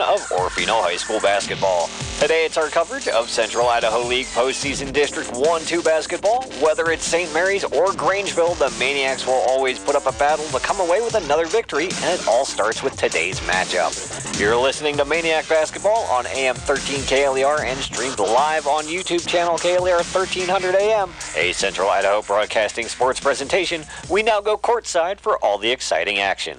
Of Orofino High School basketball. Today it's our coverage of Central Idaho League postseason District 1-2 basketball. Whether it's St. Maries or Grangeville, the Maniacs will always put up a battle to come away with another victory, and it all starts with today's matchup. You're listening to Maniac Basketball on AM 13 KLER and streamed live on YouTube channel KLER 1300 AM, a Central Idaho Broadcasting sports presentation. We now go courtside for all the exciting action.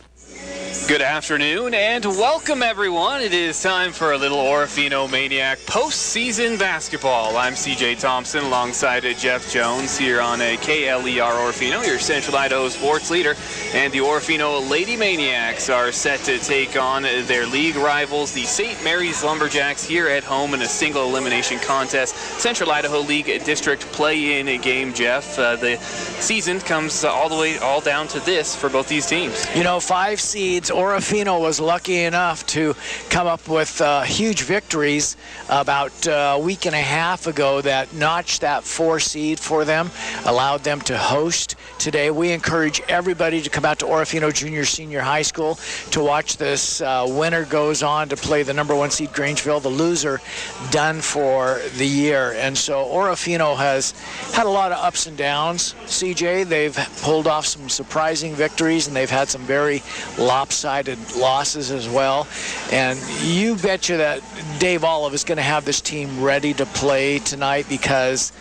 Good afternoon and welcome everyone. It is time for a little Orofino Maniac postseason basketball. I'm CJ Thompson alongside Jeff Jones here on a KLER Orofino, your Central Idaho sports leader. And the Orofino Lady Maniacs are set to take on their league rivals, the St.Maries Lumberjacks, here at home in a single elimination contest. Central Idaho League District play-in game, Jeff. The season comes all down to this for both these teams. You know, 5 seeds. Orofino was lucky enough to come up with huge victories about a week and a half ago that notched that 4 seed for them, allowed them to host today. We encourage everybody to come out to Orofino Junior Senior High School to watch this. Winner goes on to play the number 1 seed Grangeville, the loser done for the year. And so Orofino has had a lot of ups and downs. CJ, they've pulled off some surprising victories, and they've had some very lopsided losses as well. And you betcha that Dave Olive is going to have this team ready to play tonight, because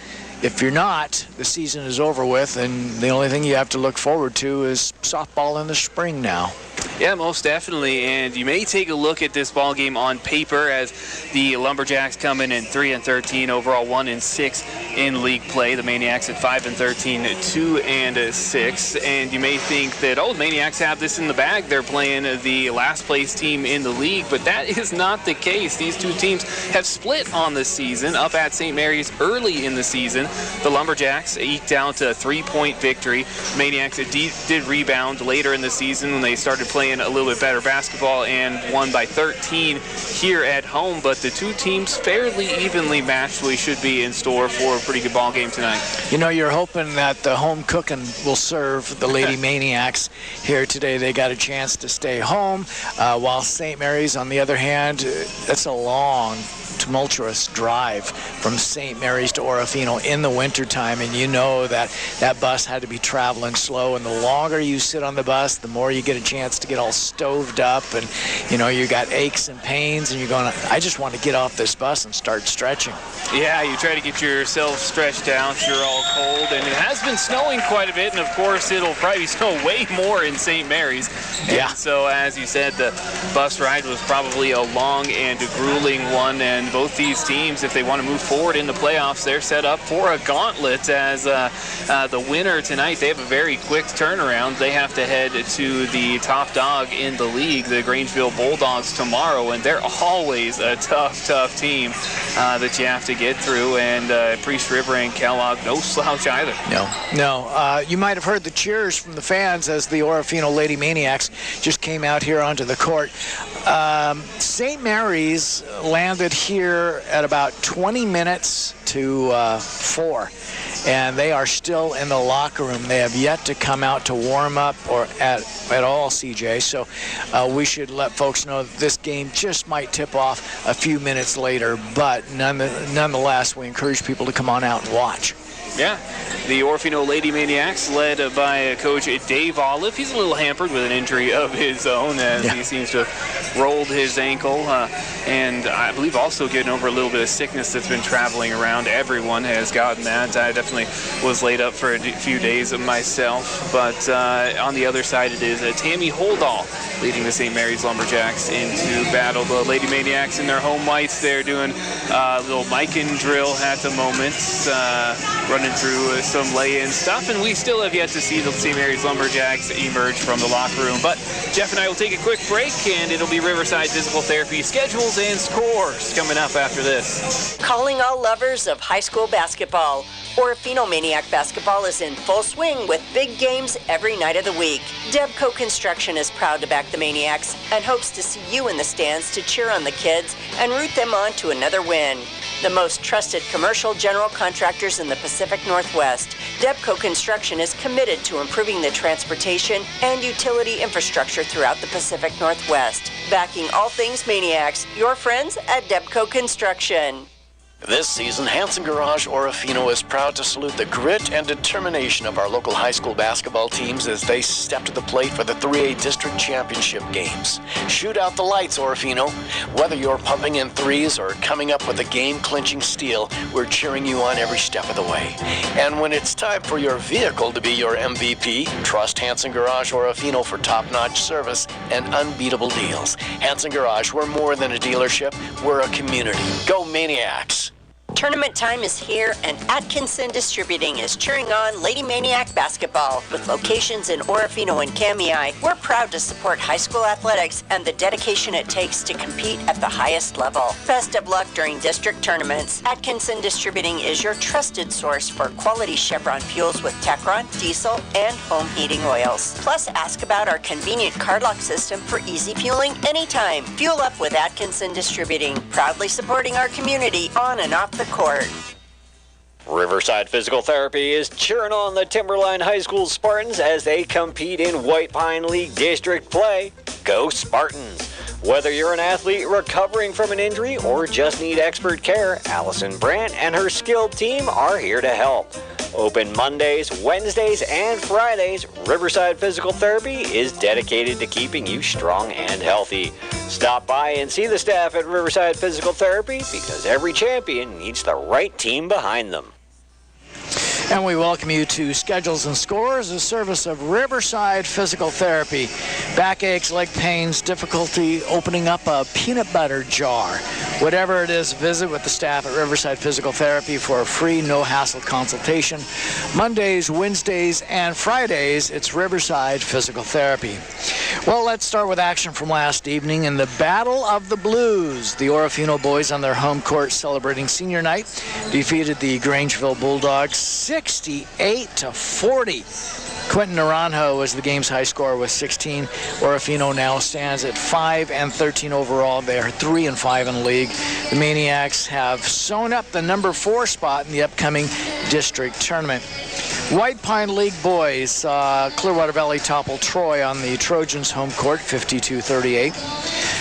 if you're not, the season is over with, and the only thing you have to look forward to is softball in the spring now. Yeah, most definitely, and you may take a look at this ball game on paper as the Lumberjacks come in 3-13 overall, 1-6 in league play. The Maniacs at 5-13, 2-6, and you may think that, oh, the Maniacs have this in the bag. They're playing the last place team in the league, but that is not the case. These two teams have split on the season. Up at St. Maries early in the season, the Lumberjacks eked out a 3-point victory. Maniacs did rebound later in the season when they started playing a little bit better basketball and won by 13 here at home, but the two teams fairly evenly matched. We should be in store for a pretty good ball game tonight. You know, you're hoping that the home cooking will serve the Lady Maniacs here today. They got a chance to stay home, while St. Mary's, on the other hand, that's a long, tumultuous drive from St. Mary's to Orofino in the wintertime, and you know that that bus had to be traveling slow, and the longer you sit on the bus, the more you get a chance to get all stoved up, and you know, you got aches and pains, and you're going, I just want to get off this bus and start stretching. Yeah, you try to get yourself stretched out. You're all cold, and it has been snowing quite a bit, and of course it'll probably snow way more in St. Mary's. Yeah. And so as you said, the bus ride was probably a long and grueling one, and both these teams, if they want to move forward in the playoffs, they're set up for a gauntlet as the winner tonight. They have a very quick turnaround. They have to head to the top dog in the league, the Grangeville Bulldogs, tomorrow, and they're always a tough team that you have to get through, and Priest River and Kellogg, no slouch either. No. You might have heard the cheers from the fans as the Orofino Lady Maniacs just came out here onto the court. St. Mary's landed here at about 20 minutes to 4, and they are still in the locker room. They have yet to come out to warm up or at all, CJ, so we should let folks know that this game just might tip off a few minutes later, but nonetheless, we encourage people to come on out and watch. Yeah, the Orofino Lady Maniacs, led by Coach Dave Olive. He's a little hampered with an injury of his own, as he seems to have rolled his ankle, and I believe also getting over a little bit of sickness that's been traveling around. Everyone has gotten that. I definitely was laid up for a few days myself, but on the other side it is Tammy Holdall leading the St. Maries Lumberjacks into battle. The Lady Maniacs in their home whites, they're doing a little mic-in drill at the moment, running through some lay-in stuff, and we still have yet to see the St. Maries Lumberjacks emerge from the locker room. But Jeff and I will take a quick break, and it'll be Riverside Physical Therapy schedules and scores coming up after this. Calling all lovers of high school basketball. Orofino Maniac basketball is in full swing with big games every night of the week. Debco Construction is proud to back the Maniacs and hopes to see you in the stands to cheer on the kids and root them on to another win. The most trusted commercial general contractors in the Pacific Northwest, Debco Construction is committed to improving the transportation and utility infrastructure throughout the Pacific Northwest. Backing all things Maniacs, your friends at Debco Construction. This season, Hanson Garage Orofino is proud to salute the grit and determination of our local high school basketball teams as they step to the plate for the 3A District Championship games. Shoot out the lights, Orofino. Whether you're pumping in threes or coming up with a game-clinching steal, we're cheering you on every step of the way. And when it's time for your vehicle to be your MVP, trust Hanson Garage Orofino for top-notch service and unbeatable deals. Hanson Garage, we're more than a dealership, we're a community. Go Maniacs! Tournament time is here, and Atkinson Distributing is cheering on Lady Maniac basketball. With locations in Orofino and Kamei, we're proud to support high school athletics and the dedication it takes to compete at the highest level. Best of luck during district tournaments. Atkinson Distributing is your trusted source for quality Chevron fuels with Tecron, diesel, and home heating oils. Plus, ask about our convenient card lock system for easy fueling anytime. Fuel up with Atkinson Distributing, proudly supporting our community on and off the court. Riverside Physical Therapy is cheering on the Timberline High School Spartans as they compete in White Pine League District play. Go Spartans! Whether you're an athlete recovering from an injury or just need expert care, Allison Brandt and her skilled team are here to help. Open Mondays, Wednesdays, and Fridays, Riverside Physical Therapy is dedicated to keeping you strong and healthy. Stop by and see the staff at Riverside Physical Therapy because every champion needs the right team behind them. And we welcome you to Schedules and Scores, a service of Riverside Physical Therapy. Backaches, leg pains, difficulty opening up a peanut butter jar. Whatever it is, visit with the staff at Riverside Physical Therapy for a free, no-hassle consultation. Mondays, Wednesdays, and Fridays, it's Riverside Physical Therapy. Well, let's start with action from last evening in the Battle of the Blues. The Orofino boys on their home court celebrating senior night defeated the Grangeville Bulldogs 68-40. Quentin Naranjo was the game's high scorer with 16. Orofino now stands at 5-13 overall. They are 3-5 in the league. The Maniacs have sewn up the number 4 spot in the upcoming district tournament. White Pine League boys, Clearwater Valley toppled Troy on the Trojans' home court, 52-38.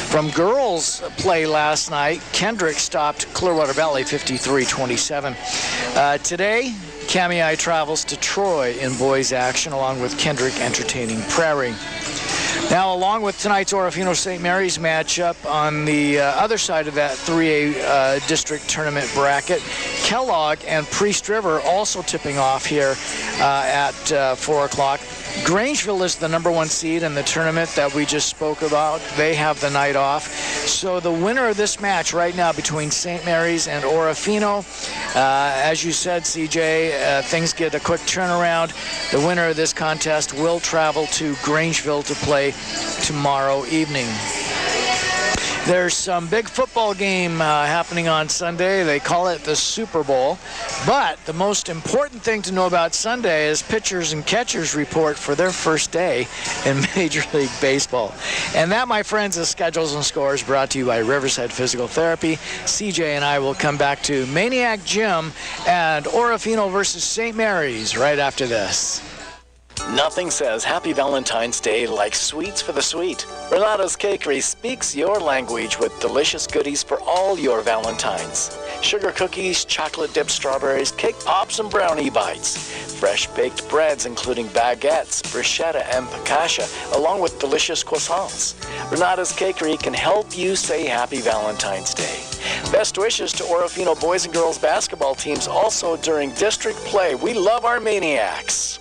From girls' play last night, Kendrick stopped Clearwater Valley, 53-27. Today, Kamei travels to Troy in boys' action, along with Kendrick entertaining Prairie. Now, along with tonight's Orofino St. Mary's matchup on the other side of that 3A district tournament bracket, Kellogg and Priest River also tipping off here at 4 o'clock. Grangeville is the number 1 seed in the tournament that we just spoke about. They have the night off. So the winner of this match right now between St. Mary's and Orofino, as you said, CJ, things get a quick turnaround. The winner of this contest will travel to Grangeville to play tomorrow evening. There's some big football game happening on Sunday. They call it the Super Bowl. But the most important thing to know about Sunday is pitchers and catchers report for their first day in Major League Baseball. And that, my friends, is Schedules and Scores brought to you by Riverside Physical Therapy. CJ and I will come back to Maniac Jim and Orofino versus St. Mary's right after this. Nothing says Happy Valentine's Day like sweets for the sweet. Renata's Cakery speaks your language with delicious goodies for all your Valentines. Sugar cookies, chocolate-dipped strawberries, cake pops, and brownie bites. Fresh baked breads including baguettes, bruschetta, and focaccia, along with delicious croissants. Renata's Cakery can help you say Happy Valentine's Day. Best wishes to Orofino boys and girls basketball teams also during district play. We love our Maniacs.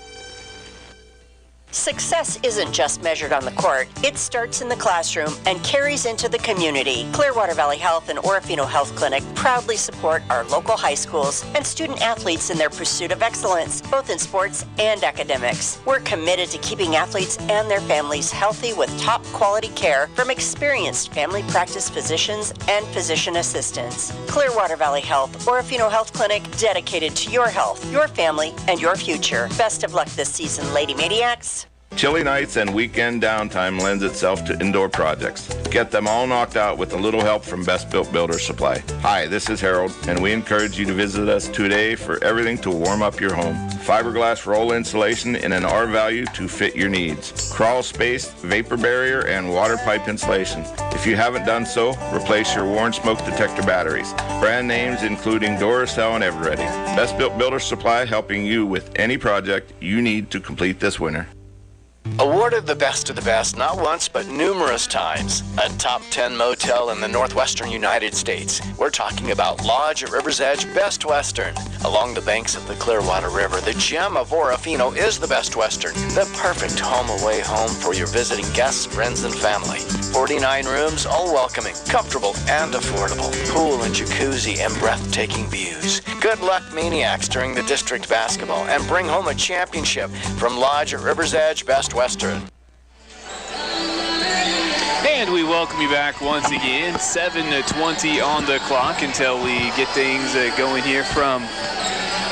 Success isn't just measured on the court. It starts in the classroom and carries into the community. Clearwater Valley Health and Orofino Health Clinic proudly support our local high schools and student athletes in their pursuit of excellence, both in sports and academics. We're committed to keeping athletes and their families healthy with top quality care from experienced family practice physicians and physician assistants. Clearwater Valley Health, Orofino Health Clinic, dedicated to your health, your family, and your future. Best of luck this season, Lady Maniacs. Chilly nights and weekend downtime lends itself to indoor projects. Get them all knocked out with a little help from Best Built Builder Supply. Hi, this is Harold, and we encourage you to visit us today for everything to warm up your home. Fiberglass roll insulation in an R value to fit your needs. Crawl space, vapor barrier, and water pipe insulation. If you haven't done so, replace your worn smoke detector batteries. Brand names including Duracell and Everready. Best Built Builder Supply, helping you with any project you need to complete this winter. Awarded the best of the best not once but numerous times. A top 10 motel in the northwestern United States. We're talking about Lodge at River's Edge Best Western. Along the banks of the Clearwater River, the gem of Orofino is the Best Western. The perfect home-away home for your visiting guests, friends, and family. 49 rooms, all welcoming, comfortable, and affordable. Pool and jacuzzi and breathtaking views. Good luck, Maniacs, during the district basketball, and bring home a championship from Lodge at River's Edge Best Western. And we welcome you back once again. 7:20 on the clock until we get things going here from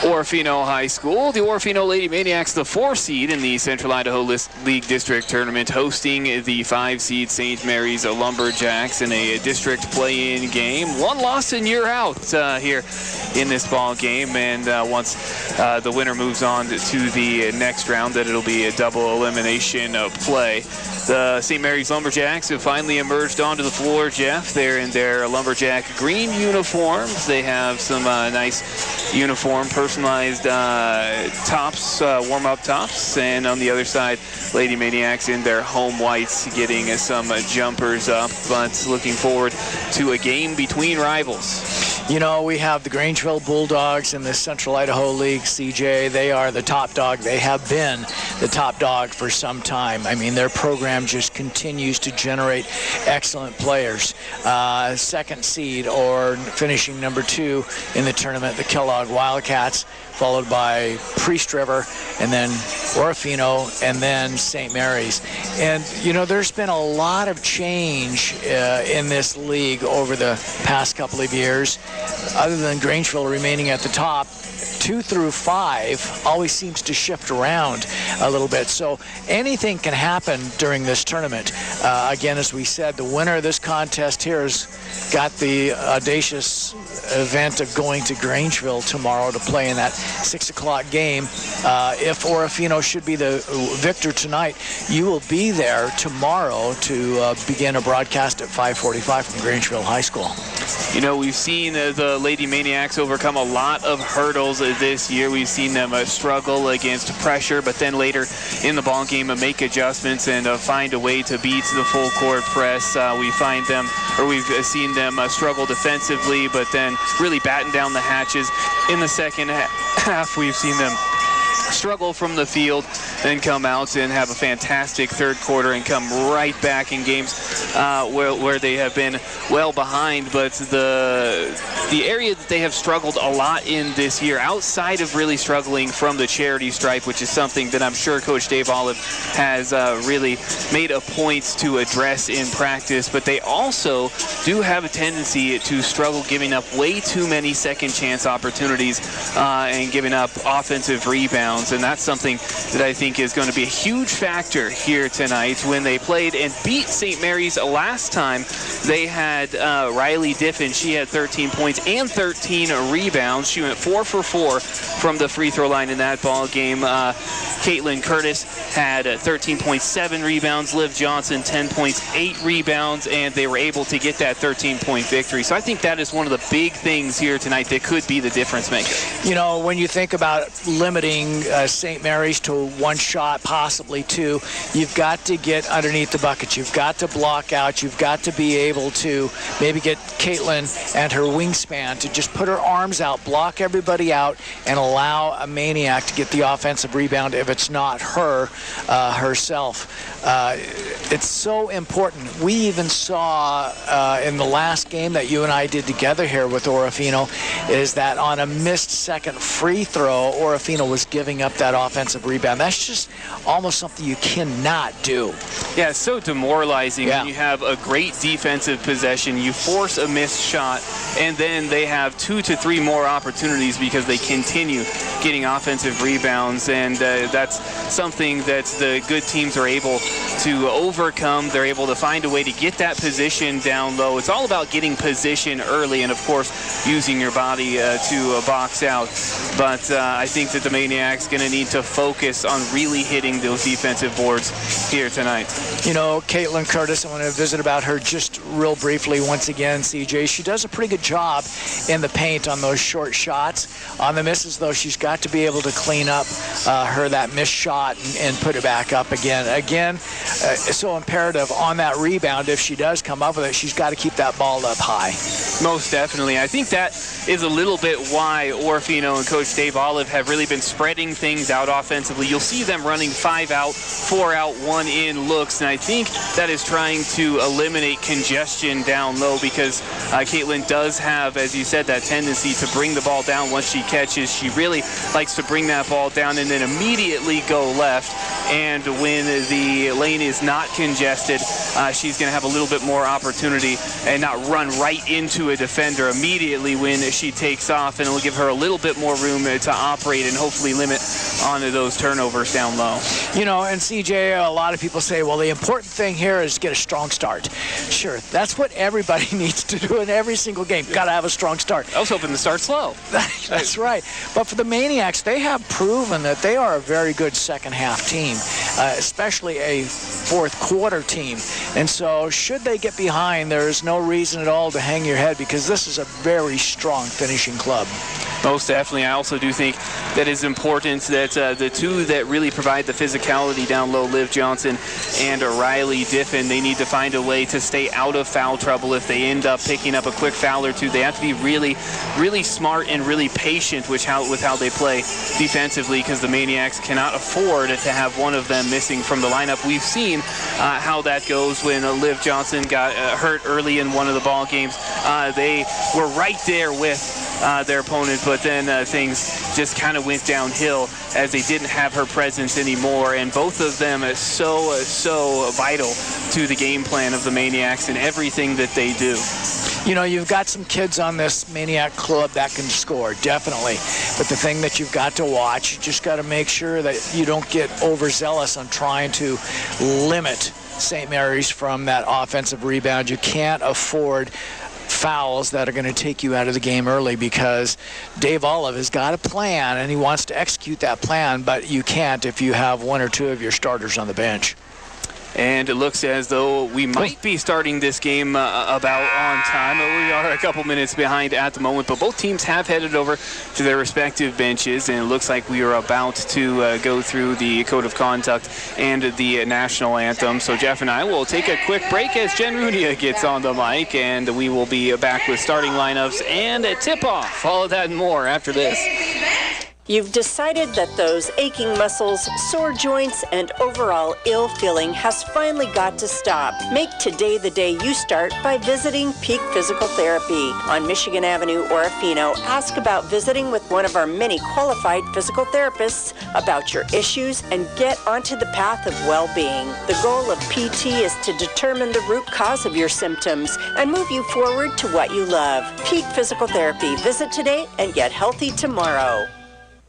Orofino High School. The Orofino Lady Maniacs, the 4 seed in the Central Idaho League District Tournament, hosting the 5 seed St.Maries Lumberjacks in a district play-in game. One loss and you're out here in this ball game. And once the winner moves on to the next round, that it'll be a double elimination play. The St.Maries Lumberjacks have finally emerged onto the floor, Jeff. They're in their Lumberjack green uniforms. They have some nice uniform personalized tops, warm-up tops. And on the other side, Lady Maniacs in their home whites getting some jumpers up. But looking forward to a game between rivals. You know, we have the Grangeville Bulldogs in the Central Idaho League, CJ. They are the top dog. They have been the top dog for some time. I mean, their program just continues to generate excellent players. Second seed, or finishing number 2 in the tournament, the Kellogg Wildcats, followed by Priest River, and then Orofino, and then St. Mary's. And, you know, there's been a lot of change in this league over the past couple of years. Other than Grangeville remaining at the top, 2 through 5 always seems to shift around a little bit. So anything can happen during this tournament. Again, as we said, the winner of this contest here has got the audacious event of going to Grangeville tomorrow to play in that 6 o'clock game. If Orofino should be the victor tonight, you will be there tomorrow to begin a broadcast at 5:45 from Grangeville High School. You know, we've seen the Lady Maniacs overcome a lot of hurdles this year. We've seen them struggle against pressure, but then later in the ball game make adjustments and find a way to beat the full court press. We've seen them struggle defensively, but then really batten down the hatches. In the second half, we've seen them struggle from the field, then come out and have a fantastic third quarter and come right back in games where they have been well behind. But the area that they have struggled a lot in this year, outside of really struggling from the charity stripe, which is something that I'm sure Coach Dave Olive has really made a point to address in practice, but they also do have a tendency to struggle giving up way too many second chance opportunities and giving up offensive rebounds. And that's something that I think is going to be a huge factor here tonight. When they played and beat St. Mary's last time, they had Riley Diffin. She had 13 points and 13 rebounds. She went 4 for 4 from the free throw line in that ball game. Caitlin Curtis had 13.7 rebounds. Liv Johnson, 10 points, 8 rebounds, and they were able to get that 13-point victory. So I think that is one of the big things here tonight that could be the difference maker. You know, when you think about limiting St. Mary's to one shot, possibly two, you've got to get underneath the bucket. You've got to block out. You've got to be able to maybe get Caitlin and her wingspan to just put her arms out, block everybody out, and allow a Maniac to get the offensive rebound if it's not her herself. It's so important. We even saw in the last game that you and I did together here with Orofino is that on a missed second free throw, Orofino was giving up that offensive rebound. That's just almost something you cannot do. Yeah, it's so demoralizing when you have a great defensive possession, you force a missed shot, and then they have 2 to 3 more opportunities because they continue getting offensive rebounds, and that's something that the good teams are able to overcome. They're able to find a way to get that position down low. It's all about getting position early and, of course, using your body to box out. But I think that the Maniacs going to need to focus on really hitting those defensive boards here tonight. You know, Caitlin Curtis, I want to visit about her just real briefly once again, CJ. She does a pretty good job in the paint on those short shots. On the misses, though, she's got to be able to clean up that missed shot and put it back up again. It's so imperative on that rebound. If she does come up with it, she's got to keep that ball up high. Most definitely. I think that is a little bit why Orofino and Coach Dave Olive have really been spreading things out offensively. You'll see them running 5 out, 4 out, 1 in looks, and I think that is trying to eliminate congestion down low because Caitlin does have, as you said, that tendency to bring the ball down once she catches. She really likes to bring that ball down and then immediately go left. And when the lane is not congested, she's going to have a little bit more opportunity and not run right into a defender immediately when she takes off, and it'll give her a little bit more room to operate and hopefully limit on those turnovers down low. You know, and CJ, a lot of people say, well, the important thing here is get a strong start. Sure, that's what everybody needs to do in every single game. Got to have a strong start. I was hoping to start slow. That's right. But for the Maniacs, they have proven that they are a very good second half team, especially a fourth quarter team. And so should they get behind, there is no reason at all to hang your head because this is a very strong finishing club. Most definitely. I also do think that it's important that the two that really provide the physicality down low, Liv Johnson and Riley Diffin, they need to find a way to stay out of foul trouble. If they end up picking up a quick foul or two, they have to be really, really smart and really patient with how they play defensively because the Maniacs cannot afford to have one of them missing from the lineup. We've seen how that goes when Liv Johnson got hurt early in one of the ball games. They were right there with their opponent, but then things just kind of went downhill as they didn't have her presence anymore, and both of them are so vital to the game plan of the Maniacs and everything that they do. You know, you've got some kids on this Maniac club that can score, definitely. But the thing that you've got to watch, you just got to make sure that you don't get overzealous on trying to limit St. Mary's from that offensive rebound. You can't afford fouls that are going to take you out of the game early because Dave Olive has got a plan and he wants to execute that plan, but you can't if you have 1 or 2 of your starters on the bench. And it looks as though we might be starting this game about on time. We are a couple minutes behind at the moment, but both teams have headed over to their respective benches, and it looks like we are about to go through the code of conduct and the national anthem. So Jeff and I will take a quick break as Jen Runia gets on the mic, and we will be back with starting lineups and a tip-off. All of that and more after this. You've decided that those aching muscles, sore joints, and overall ill feeling has finally got to stop. Make today the day you start by visiting Peak Physical Therapy on Michigan Avenue, Orofino. Ask about visiting with one of our many qualified physical therapists about your issues and get onto the path of well-being. The goal of PT is to determine the root cause of your symptoms and move you forward to what you love. Peak Physical Therapy. Visit today and get healthy tomorrow.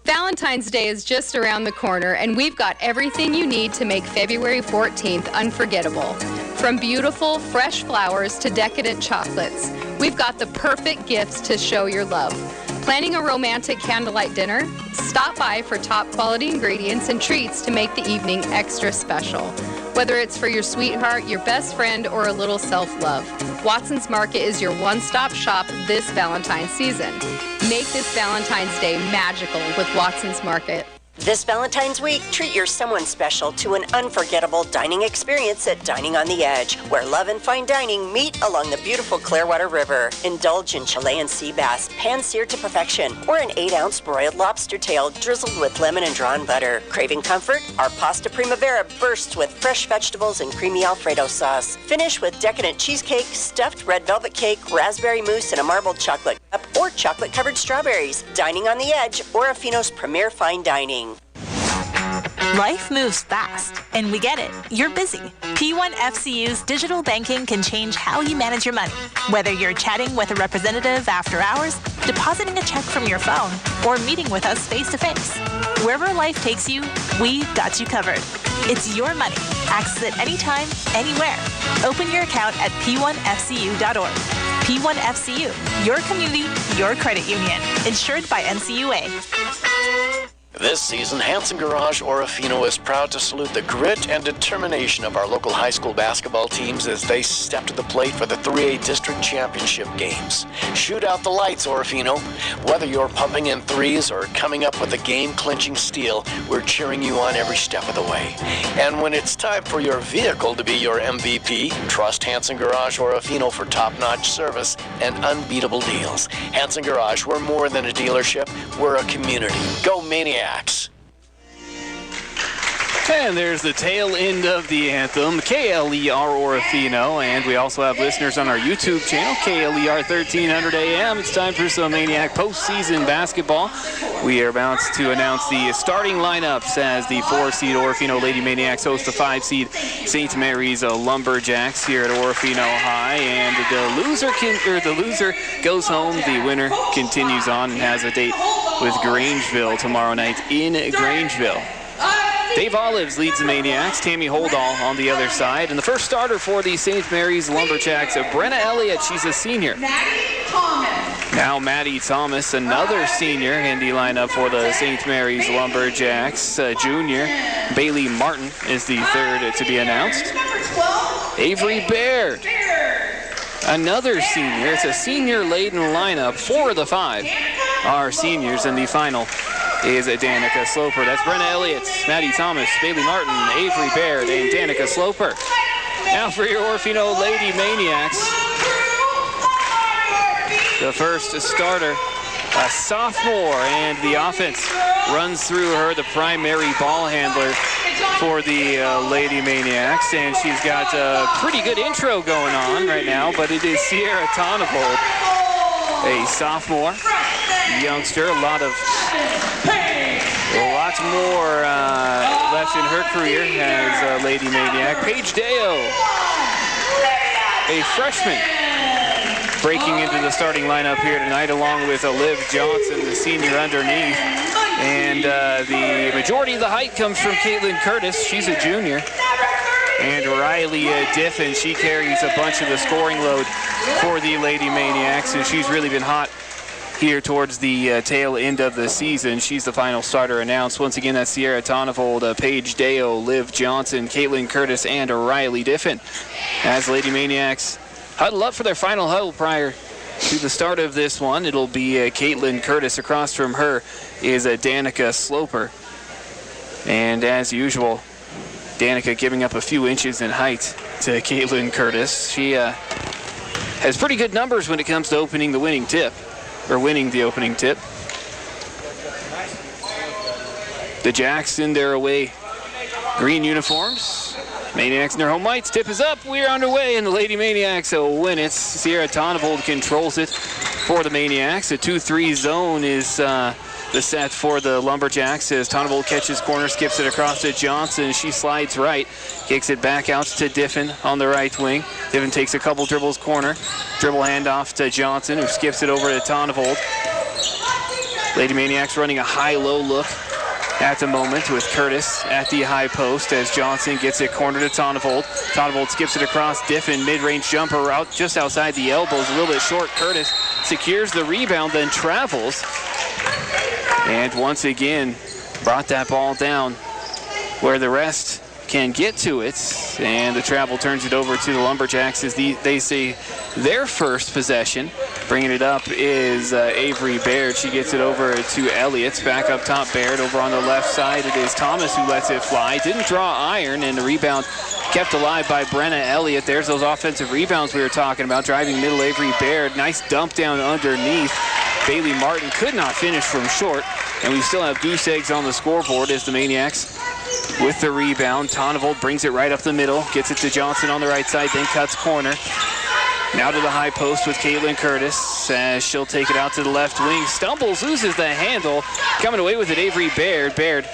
Valentine's Day is just around the corner, and we've got everything you need to make February 14th unforgettable. From beautiful, fresh flowers to decadent chocolates, we've got the perfect gifts to show your love. Planning a romantic candlelight dinner? Stop by for top quality ingredients and treats to make the evening extra special. Whether it's for your sweetheart, your best friend, or a little self-love, Watson's Market is your one-stop shop this Valentine's season. Make this Valentine's Day magical with Watson's Market. This Valentine's week, treat your someone special to an unforgettable dining experience at Dining on the Edge, where love and fine dining meet along the beautiful Clearwater River. Indulge in Chilean sea bass, pan-seared to perfection, or an 8-ounce broiled lobster tail drizzled with lemon and drawn butter. Craving comfort? Our pasta primavera bursts with fresh vegetables and creamy Alfredo sauce. Finish with decadent cheesecake, stuffed red velvet cake, raspberry mousse, and a marbled chocolate cup, or chocolate-covered strawberries. Dining on the Edge, Orofino's premier fine dining. Life moves fast, and we get it. You're busy. P1FCU's digital banking can change how you manage your money. Whether you're chatting with a representative after hours, depositing a check from your phone, or meeting with us face-to-face. Wherever life takes you, we've got you covered. It's your money. Access it anytime, anywhere. Open your account at p1fcu.org. P1FCU, your community, your credit union. Insured by NCUA. This season, Hanson Garage Orofino is proud to salute the grit and determination of our local high school basketball teams as they step to the plate for the 3A District Championship games. Shoot out the lights, Orofino. Whether you're pumping in threes or coming up with a game-clinching steal, we're cheering you on every step of the way. And when it's time for your vehicle to be your MVP, trust Hanson Garage Orofino for top-notch service and unbeatable deals. Hanson Garage, we're more than a dealership, we're a community. Go Maniacs! And there's the tail end of the anthem, KLER Orofino, and we also have listeners on our YouTube channel, KLER 1300 AM. It's time for some Maniac postseason basketball. We are about to announce the starting lineups as the 4-seed Orofino Lady Maniacs host the 5-seed St.Maries Lumberjacks here at Orofino High, and the loser goes home. The winner continues on and has a date with Grangeville tomorrow night in Grangeville. Dave Olives leads the Maniacs, Tammy Holdall on the other side. And the first starter for the St.Maries Lumberjacks, Brenna Elliott, she's a senior. Now Maddie Thomas, another senior in the lineup for the St.Maries Lumberjacks. Junior Bailey Martin is the third to be announced. Avery Bear, another senior. It's a senior-laden lineup. 4 of the 5 are seniors, and the final is Danica Sloper. That's Brenna Elliott, Maddie Thomas, Bailey Martin, Avery Baird, and Danica Sloper. Now for your Orofino Lady Maniacs. The first starter, a sophomore, and the offense runs through her, the primary ball handler for the Lady Maniacs, and she's got a pretty good intro going on right now, but it is Sierra Tonavold, a sophomore youngster, a lot more left in her career as a Lady Maniac. Paige Deo, a freshman, breaking into the starting lineup here tonight, along with Liv Johnson, the senior underneath. And the majority of the height comes from Caitlin Curtis. She's a junior. And Riley Diffin, she carries a bunch of the scoring load for the Lady Maniacs, and she's really been hot here towards the tail end of the season. She's the final starter announced. Once again, that's Sierra Tonavold, Paige Deo, Liv Johnson, Caitlin Curtis, and Riley Diffin. As Lady Maniacs huddle up for their final huddle prior to the start of this one, it'll be Caitlin Curtis. Across from her is Danica Sloper. And as usual, Danica giving up a few inches in height to Caitlin Curtis. She has pretty good numbers when it comes to opening the winning tip. Or winning the opening tip. The Jacks in their away green uniforms. Maniacs in their home whites. Tip is up. We're underway, and the Lady Maniacs will win it. Sierra Tonavold controls it for the Maniacs. A 2-3 zone is the set for the Lumberjacks as Tonavold catches corner, skips it across to Johnson. She slides right, kicks it back out to Diffin on the right wing. Diffin takes a couple dribbles corner. Dribble handoff to Johnson, who skips it over to Tonavold. Lady Maniacs running a high-low look at the moment with Curtis at the high post as Johnson gets it corner to Tonavold. Tonavold skips it across Diffin, mid-range jumper out just outside the elbows, a little bit short. Curtis secures the rebound, then travels. And once again, brought that ball down where the rest can get to it. And the travel turns it over to the Lumberjacks as they say their first possession Bringing it up is Avery Baird. She gets it over to Elliott. Back up top, Baird. Over on the left side, it is Thomas who lets it fly. Didn't draw iron, and the rebound kept alive by Brenna Elliott. There's those offensive rebounds we were talking about. Driving middle, Avery Baird. Nice dump down underneath. Bailey Martin could not finish from short. And we still have goose eggs on the scoreboard as the Maniacs with the rebound. Tonnevold brings it right up the middle. Gets it to Johnson on the right side, then cuts corner. Now to the high post with Caitlin Curtis as she'll take it out to the left wing. Stumbles, loses the handle. Coming away with it, Avery Baird. Baird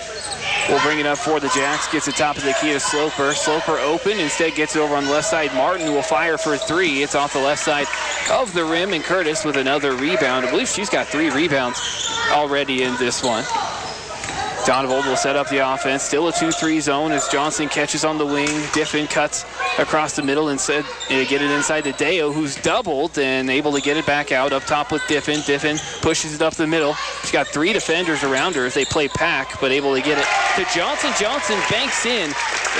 will bring it up for the Jacks. Gets it top of the key to Sloper. Sloper open. Instead gets it over on the left side. Martin will fire for three. It's off the left side of the rim. And Curtis with another rebound. I believe she's got 3 rebounds already in this one. Tonnevold will set up the offense. Still a 2-3 zone as Johnson catches on the wing. Diffin cuts across the middle and get it inside to Deo, who's doubled and able to get it back out up top with Diffin. Diffin pushes it up the middle. She's got 3 defenders around her as they play pack, but able to get it to Johnson. Johnson banks in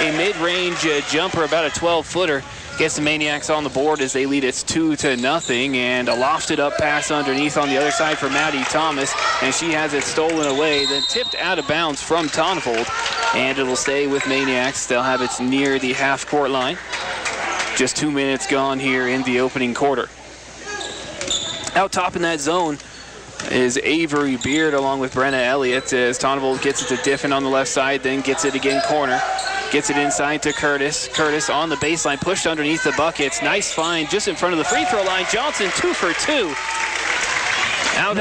a mid-range jumper, about a 12-footer. Gets the Maniacs on the board as they lead it 2-0, and a lofted up pass underneath on the other side for Maddie Thomas, and she has it stolen away, then tipped out of bounds from Tonnevold, and it'll stay with Maniacs. They'll have it near the half-court line. Just 2 minutes gone here in the opening quarter. Out top in that zone is Avery Beard along with Brenna Elliott as Tonnevold gets it to Diffin on the left side, then gets it again corner. Gets it inside to Curtis. Curtis on the baseline, pushed underneath the buckets. Nice find just in front of the free throw line. Johnson 2 for 2. Out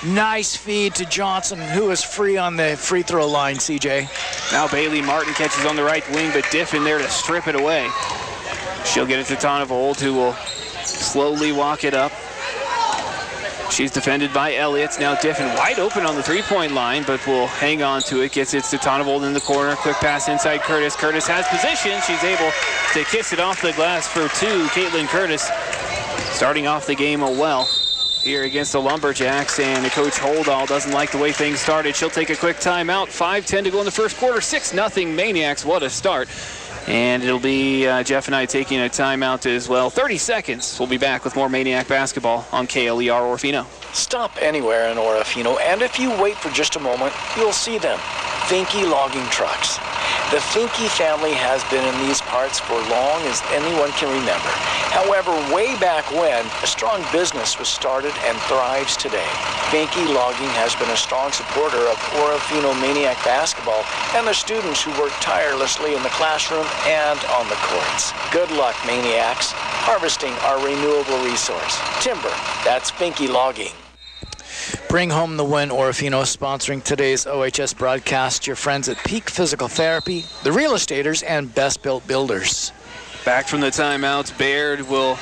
Nice feed to Johnson, who is free on the free throw line, CJ. Now Bailey Martin catches on the right wing, but Diffin there to strip it away. She'll get it to Tonnevold, who will slowly walk it up. She's defended by Elliott. Now Diffin wide open on the three-point line, but will hang on to it. Gets it to Tonnevold in the corner. Quick pass inside Curtis. Curtis has possession. She's able to kiss it off the glass for 2. Caitlin Curtis starting off the game well here against the Lumberjacks, and the coach Holdall doesn't like the way things started. She'll take a quick timeout. 5:10 to go in the first quarter. 6-0 Maniacs. What a start. And it'll be Jeff and I taking a timeout as well. 30 seconds. We'll be back with more Maniac basketball on KLER Orofino. Stop anywhere in Orofino, and if you wait for just a moment, you'll see them. Finke logging trucks. The Finke family has been in these parts for long as anyone can remember. However, way back when, a strong business was started and thrives today. Finke Logging has been a strong supporter of Orofino Maniac basketball and the students who work tirelessly in the classroom and on the courts. Good luck, Maniacs, harvesting our renewable resource. Timber, that's Finke Logging. Bring home the win. Orofino sponsoring today's OHS broadcast. Your friends at Peak Physical Therapy, the Real Estaters, and Best Built Builders. Back from the timeouts, Baird will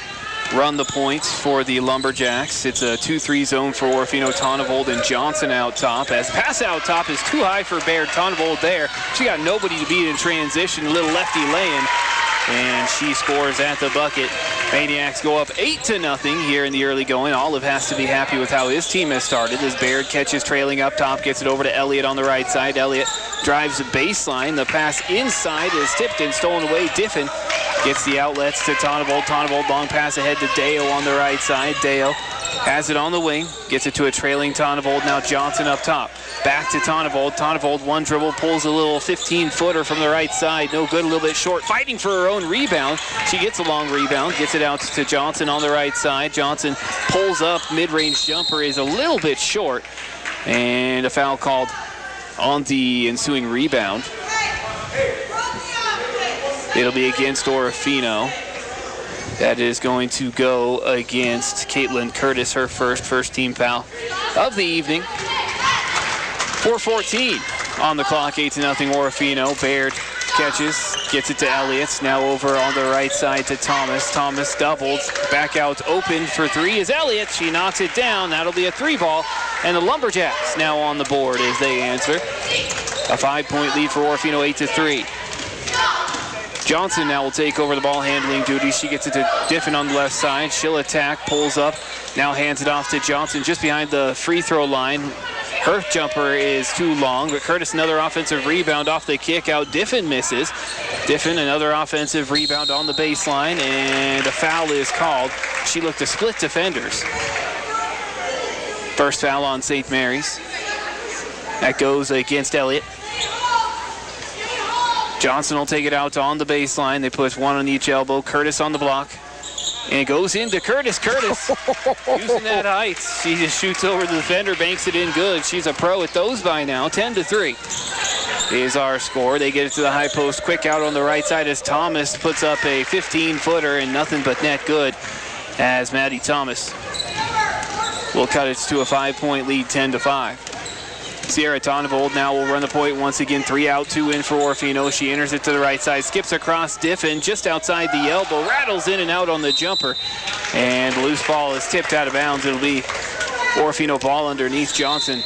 run the points for the Lumberjacks. It's a 2-3 zone for Orofino. Tonnevold and Johnson out top. As pass out top is too high for Baird. Tonnevold there. She got nobody to beat in transition. A little lefty lay-in, and she scores at the bucket. Maniacs go up 8-0 here in the early going. Olive has to be happy with how his team has started as Baird catches trailing up top, gets it over to Elliott on the right side. Elliott drives the baseline. The pass inside is tipped and stolen away. Diffin gets the outlets to Tonnevold. Tonnevold long pass ahead to Deo on the right side. Deo has it on the wing, gets it to a trailing Tonnevold. Now Johnson up top. Back to Tonnevold. Tonnevold one dribble, pulls a little 15-footer from the right side. No good, a little bit short. Fighting for her own rebound. She gets a long rebound, gets it out to Johnson on the right side. Johnson pulls up, mid-range jumper is a little bit short. And a foul called on the ensuing rebound. It'll be against Orofino. That is going to go against Caitlin Curtis, her first team foul of the evening. 4:14 on the clock, 8-0 Orofino. Baird catches, gets it to Elliott. Now over on the right side to Thomas. Thomas doubles, back out open for 3 is Elliott. She knocks it down. That'll be a 3-ball. And the Lumberjacks now on the board as they answer. A 5-point lead for Orofino, 8-3. Johnson now will take over the ball handling duty. She gets it to Diffin on the left side. She'll attack, pulls up, now hands it off to Johnson just behind the free throw line. Her jumper is too long, but Curtis another offensive rebound off the kick out. Diffin misses. Diffin another offensive rebound on the baseline, and a foul is called. She looked to split defenders. First foul on St. Mary's. That goes against Elliott. Johnson will take it out on the baseline. They put one on each elbow. Curtis on the block. And it goes into Curtis. Curtis using that height. She just shoots over the defender, banks it in good. She's a pro at those by now. 10-3 is our score. They get it to the high post. Quick out on the right side as Thomas puts up a 15-footer and nothing but net good as Maddie Thomas will cut it to a 5-point lead, 10-5. Sierra Tonvold now will run the point once again. 3 out, 2 in for Orofino. She enters it to the right side, skips across Diffin just outside the elbow, rattles in and out on the jumper, and the loose ball is tipped out of bounds. It'll be Orofino ball underneath Johnson.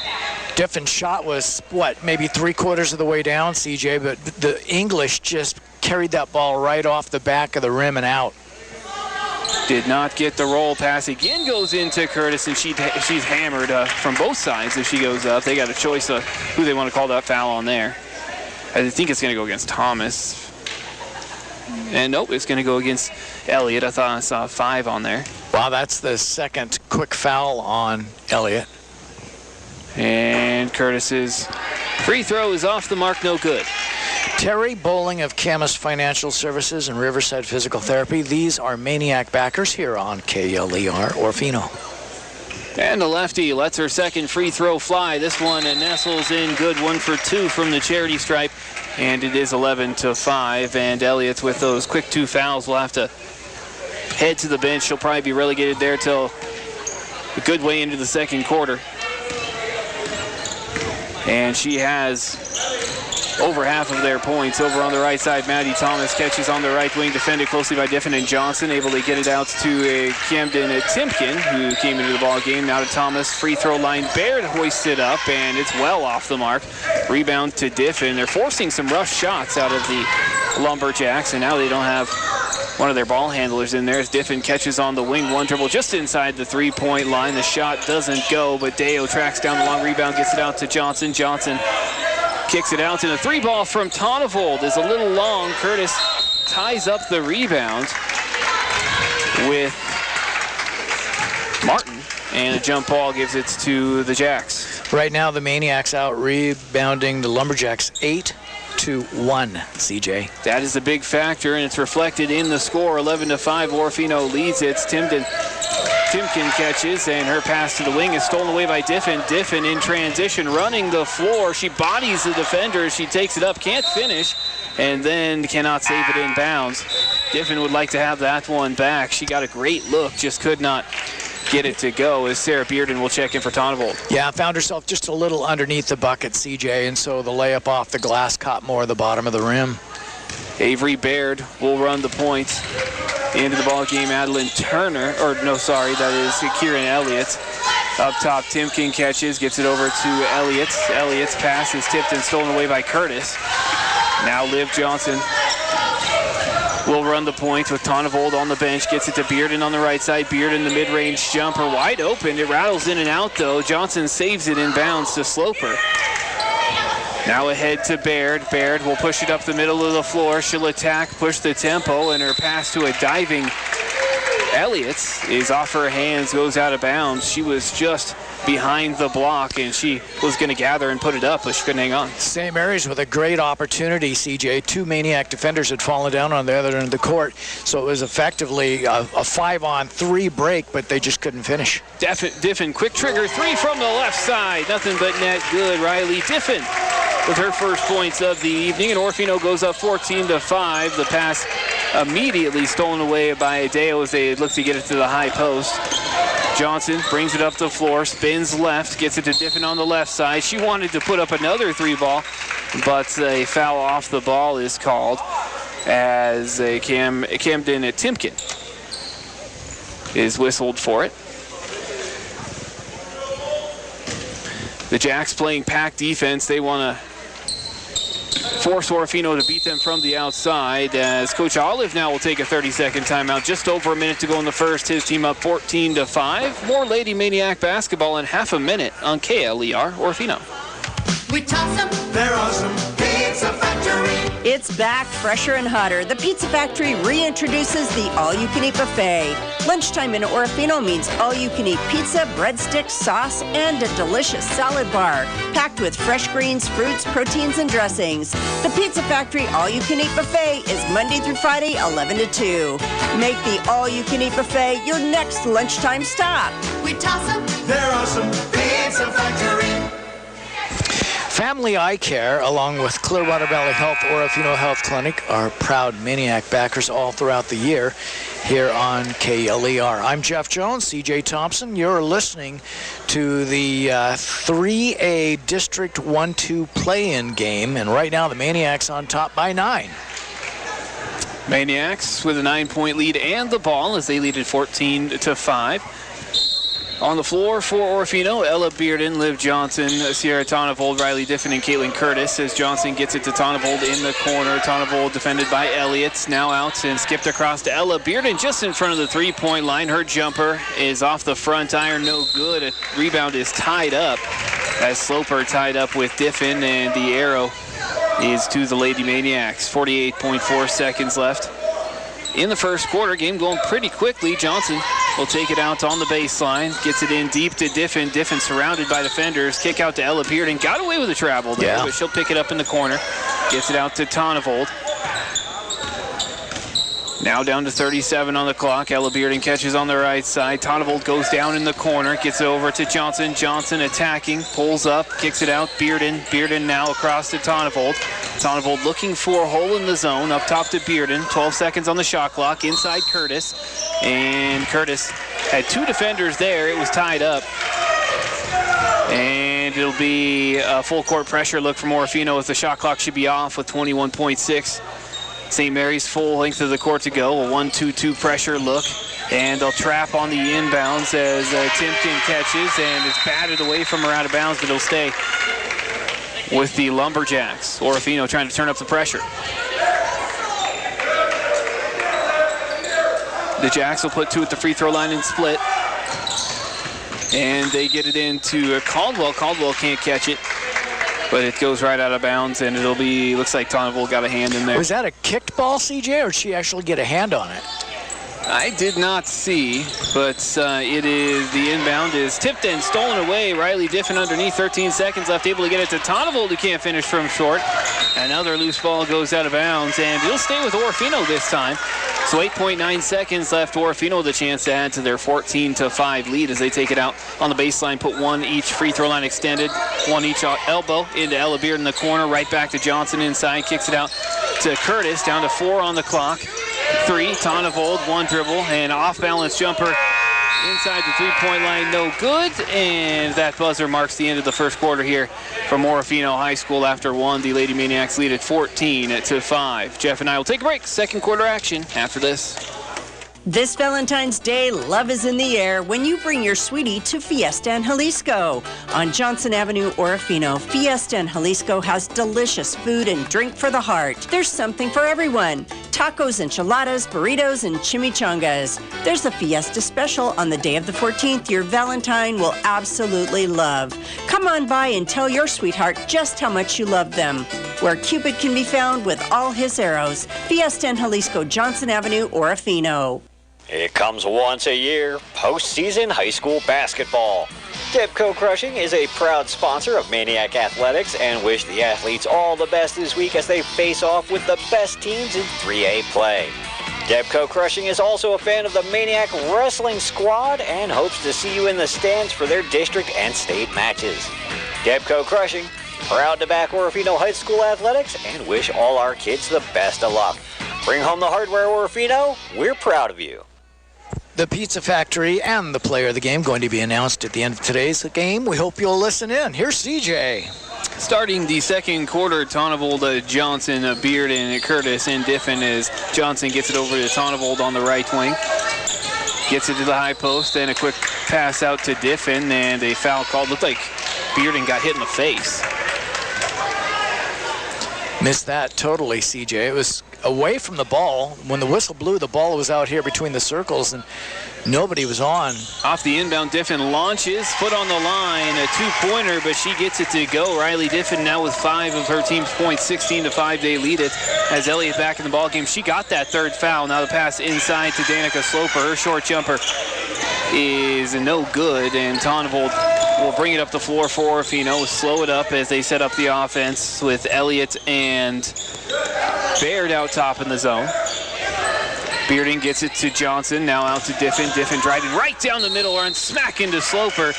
Diffin's shot was, what, maybe 3/4 of the way down, CJ, but the English just carried that ball right off the back of the rim and out. Did not get the roll pass. Again goes into Curtis, and she's hammered from both sides as she goes up. They got a choice of who they want to call that foul on there. I think it's going to go against Thomas. And nope, it's going to go against Elliott. I thought I saw 5 on there. Wow, that's the second quick foul on Elliott. And Curtis's free throw is off the mark, no good. Terry Bowling of Camas Financial Services and Riverside Physical Therapy. These are Maniac backers here on KLER Orofino. And the lefty lets her second free throw fly. This one nestles in good, 1 for 2 from the charity stripe. And it is 11-5. And Elliott with those quick 2 fouls will have to head to the bench. She'll probably be relegated there till a good way into the second quarter. And she has over half of their points. Over on the right side, Maddie Thomas catches on the right wing, defended closely by Diffin and Johnson, able to get it out to Camden Timken, who came into the ball game. Now to Thomas, free throw line. Baird hoists it up, and it's well off the mark. Rebound to Diffin. They're forcing some rough shots out of the Lumberjacks, and now they don't have one of their ball handlers in there as Diffin catches on the wing. One dribble just inside the 3-point line. The shot doesn't go, but Deo tracks down the long rebound, gets it out to Johnson. Johnson kicks it out, and a 3-ball from Tonvold is a little long. Curtis ties up the rebound with Martin, and a jump ball gives it to the Jacks. Right now, the Maniacs out rebounding the Lumberjacks 8-1, CJ. That is a big factor, and it's reflected in the score. 11-5, Orofino leads it. Timken catches, and her pass to the wing is stolen away by Diffin. Diffin in transition, running the floor. She bodies the defender. She takes it up, can't finish, and then cannot save it in bounds. Diffin would like to have that one back. She got a great look, just could not get it to go, as Sarah Bearden will check in for Tonvold. Yeah, found herself just a little underneath the bucket, CJ, and so the layup off the glass caught more of the bottom of the rim. Avery Baird will run the point into the ball game. Adeline Turner, that is Kieran Elliott. Up top, Timken catches, gets it over to Elliott. Elliott's pass is tipped and stolen away by Curtis. Now Liv Johnson will run the point with Tonvold on the bench, gets it to Bearden on the right side. Bearden, the mid-range jumper, wide open. It rattles in and out, though. Johnson saves it in bounds to Sloper. Now ahead to Baird. Baird will push it up the middle of the floor. She'll attack, push the tempo, and her pass to a diving Elliott is off her hands, goes out of bounds. She was just behind the block, and she was going to gather and put it up, but she couldn't hang on. St. Mary's with a great opportunity, CJ. 2 Maniac defenders had fallen down on the other end of the court, so it was effectively a 5-on-3 break, but they just couldn't finish. Diffin, quick trigger, 3 from the left side. Nothing but net good. Riley Diffin with her first points of the evening, and Orofino goes up 14-5. The pass immediately stolen away by Adeo as they look to get it to the high post. Johnson brings it up the floor, spins left, gets it to Diffin on the left side. She wanted to put up another 3-ball, but a foul off the ball is called as a Camden Timken is whistled for it. The Jacks playing pack defense. They want to force Orofino to beat them from the outside, as Coach Olive now will take a 30-second timeout. Just over a minute to go in the first. His team up 14-5. More Lady Maniac basketball in half a minute on KLER Orofino. We toss them, they're awesome. Pizza Factory. It's back, fresher and hotter. The Pizza Factory reintroduces the all-you-can-eat buffet. Lunchtime in Orofino means all-you-can-eat pizza, breadsticks, sauce, and a delicious salad bar, packed with fresh greens, fruits, proteins, and dressings. The Pizza Factory all-you-can-eat buffet is Monday through Friday, 11 to 2. Make the all-you-can-eat buffet your next lunchtime stop. We toss them, they're awesome. Pizza Factory. Family Eye Care, along with Clearwater Valley Health, Orofino Health Clinic, are proud Maniac backers all throughout the year here on KLER. I'm Jeff Jones, CJ Thompson. You're listening to the 3A District 1-2 play-in game, and right now the Maniacs on top by 9. Maniacs with a 9-point lead and the ball as they lead at 14-5. On the floor for Orofino, Ella Bearden, Liv Johnson, Sierra Tonnevold, Riley Diffin, and Caitlin Curtis as Johnson gets it to Tonnevold in the corner. Tonnevold defended by Elliott, now out and skipped across to Ella Bearden just in front of the three-point line. Her jumper is off the front iron, no good. A rebound is tied up as Sloper tied up with Diffin, and the arrow is to the Lady Maniacs. 48.4 seconds left in the first quarter. Game going pretty quickly. Johnson will take it out on the baseline, gets it in deep to Diffin. Diffin surrounded by defenders. Kick out to Ella Bearden. Got away with the travel there, but she'll pick it up in the corner. Gets it out to Tonnevold. Now down to 37 on the clock. Ella Bearden catches on the right side. Tonnevold goes down in the corner, gets it over to Johnson. Johnson attacking, pulls up, kicks it out. Bearden. Bearden now across to Tonnevold. Tonnevold looking for a hole in the zone. Up top to Bearden. 12 seconds on the shot clock. Inside Curtis. And Curtis had two defenders there. It was tied up. And it'll be a full court pressure look from Orofino as the shot clock should be off with 21.6. St. Mary's full length of the court to go. A 1-2-2 pressure look. And they'll trap on the inbounds as Timken catches and is batted away from her out of bounds, but it'll stay with the Lumberjacks. Orofino trying to turn up the pressure. The Jacks will put two at the free throw line and split. And they get it into Caldwell. Caldwell can't catch it, but it goes right out of bounds, and it'll be, looks like Tonnevold got a hand in there. Was that a kicked ball, CJ, or did she actually get a hand on it? I did not see, but it is, the inbound is tipped and stolen away. Riley Diffin underneath, 13 seconds left, able to get it to Tonnevold, who can't finish from short. Another loose ball goes out of bounds, and it'll stay with Orofino this time. So 8.9 seconds left. Orofino with a chance to add to their 14-5 lead as they take it out on the baseline, put one each free throw line extended, one each elbow into Ella Beard in the corner, right back to Johnson inside, kicks it out to Curtis, down to 4 on the clock. 3, Tonnevold, one dribble, and off-balance jumper inside the three-point line, no good, and that buzzer marks the end of the first quarter here from Orofino High School. After one, the Lady Maniacs lead at 14-5. Jeff and I will take a break. Second quarter action after this. This Valentine's Day, love is in the air when you bring your sweetie to Fiesta and Jalisco. On Johnson Avenue, Orofino, Fiesta and Jalisco has delicious food and drink for the heart. There's something for everyone. Tacos, enchiladas, burritos, and chimichangas. There's a Fiesta special on the day of the 14th your Valentine will absolutely love. Come on by and tell your sweetheart just how much you love them. Where Cupid can be found with all his arrows. Fiesta and Jalisco, Johnson Avenue, Orofino. It comes once a year, postseason high school basketball. Debco Crushing is a proud sponsor of Maniac Athletics and wish the athletes all the best this week as they face off with the best teams in 3A play. Debco Crushing is also a fan of the Maniac Wrestling Squad and hopes to see you in the stands for their district and state matches. Debco Crushing, proud to back Orofino High School athletics and wish all our kids the best of luck. Bring home the hardware, Orofino. We're proud of you. The Pizza Factory and the player of the game going to be announced at the end of today's game. We hope you'll listen in. Here's CJ. Starting the second quarter, Tonnevold, Johnson, Bearden, Curtis, and Diffin as Johnson gets it over to Tonnevold on the right wing. Gets it to the high post, and a quick pass out to Diffin, and a foul called. Looked like Bearden got hit in the face. Missed that totally, CJ. It was away from the ball. When the whistle blew, the ball was out here between the circles, and nobody was on. Off the inbound, Diffin launches, foot on the line, a two-pointer, but she gets it to go. Riley Diffin now with 5 of her team's points, 16-5. They lead it as Elliott back in the ballgame. She got that third foul. Now the pass inside to Danica Sloper. Her short jumper is no good, and Tonvold will bring it up the floor for Orofino. Slow it up as they set up the offense with Elliott and Baird out top in the zone. Bearden gets it to Johnson, now out to Diffin. Diffin driving right down the middle, and smack into Sloper,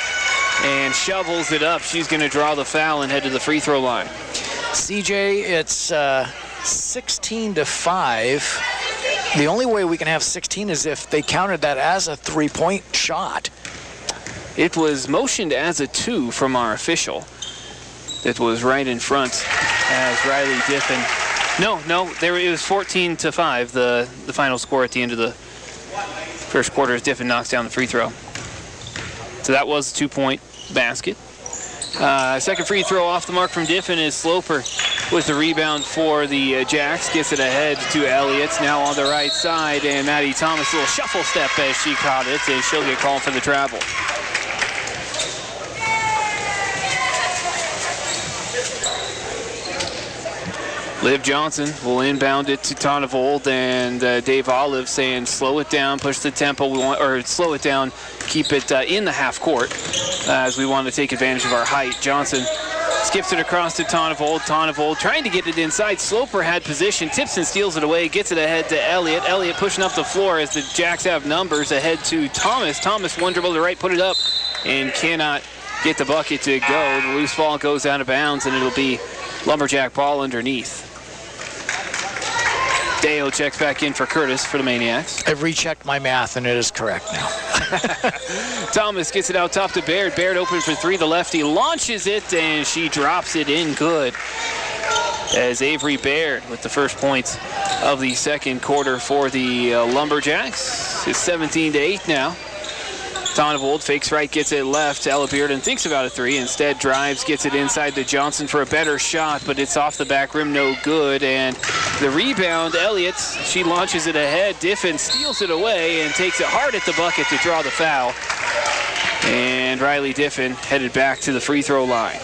and shovels it up. She's going to draw the foul and head to the free throw line. CJ, it's 16-5. The only way we can have 16 is if they counted that as a three-point shot. It was motioned as a 2 from our official. It was right in front as Riley Diffin. No, it was 14-5, the final score at the end of the first quarter as Diffin knocks down the free throw. So that was a 2-point basket. Second free throw off the mark from Diffin is Sloper with the rebound for the Jacks. Gets it ahead to Elliott, now on the right side, and Maddie Thomas, a little shuffle step as she caught it, and she'll get called for the travel. Liv Johnson will inbound it to Tonvold, and Dave Olive saying slow it down, push the tempo, slow it down, keep it in the half court as we want to take advantage of our height. Johnson skips it across to Tonvold. Tonvold trying to get it inside. Sloper had position. Tipson steals it away, gets it ahead to Elliott. Elliott pushing up the floor as the Jacks have numbers ahead to Thomas. Thomas one dribble to the right, put it up, and cannot get the bucket to go. The loose ball goes out of bounds, and it'll be Lumberjack ball underneath. Deo checks back in for Curtis for the Maniacs. I've rechecked my math, and it is correct now. Thomas gets it out top to Baird. Baird open for 3. The lefty launches it, and she drops it in good. As Avery Baird with the first points of the second quarter for the Lumberjacks. It's 17-8 now. Tonvold fakes right, gets it left. Ella Bearden thinks about a 3. Instead drives, gets it inside to Johnson for a better shot, but it's off the back rim, no good. And the rebound, Elliott, she launches it ahead. Diffin steals it away and takes it hard at the bucket to draw the foul. And Riley Diffin headed back to the free throw line.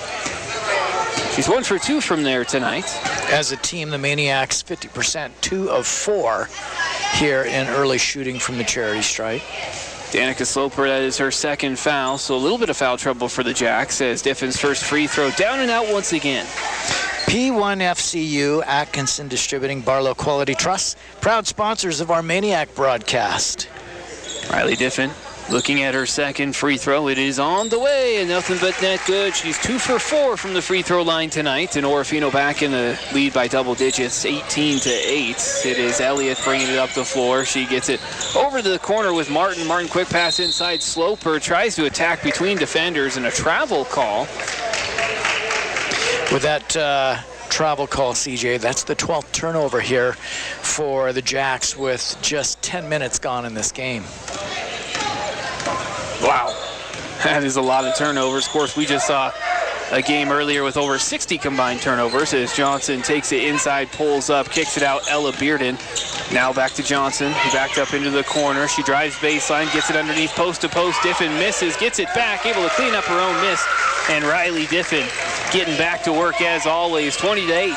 She's 1 for 2 from there tonight. As a team, the Maniacs 50%, 2 of 4 here in early shooting from the charity stripe. Danica Sloper, that is her second foul, so a little bit of foul trouble for the Jacks as Diffin's first free throw down and out once again. P1 FCU, Atkinson Distributing, Barlow Quality Trust, proud sponsors of our Maniac broadcast. Riley Diffin looking at her second free throw. It is on the way and nothing but net good. She's 2 for 4 from the free throw line tonight, and Orofino back in the lead by double digits, 18-8. It is Elliott bringing it up the floor. She gets it over to the corner with Martin. Martin quick pass inside. Sloper tries to attack between defenders, and a travel call. With that travel call, CJ, that's the 12th turnover here for the Jacks with just 10 minutes gone in this game. Wow, that is a lot of turnovers. Of course, we just saw a game earlier with over 60 combined turnovers as Johnson takes it inside, pulls up, kicks it out. Ella Bearden now back to Johnson, who backed up into the corner. She drives baseline, gets it underneath post to post. Diffin misses, gets it back, able to clean up her own miss. And Riley Diffin getting back to work as always, 20-8.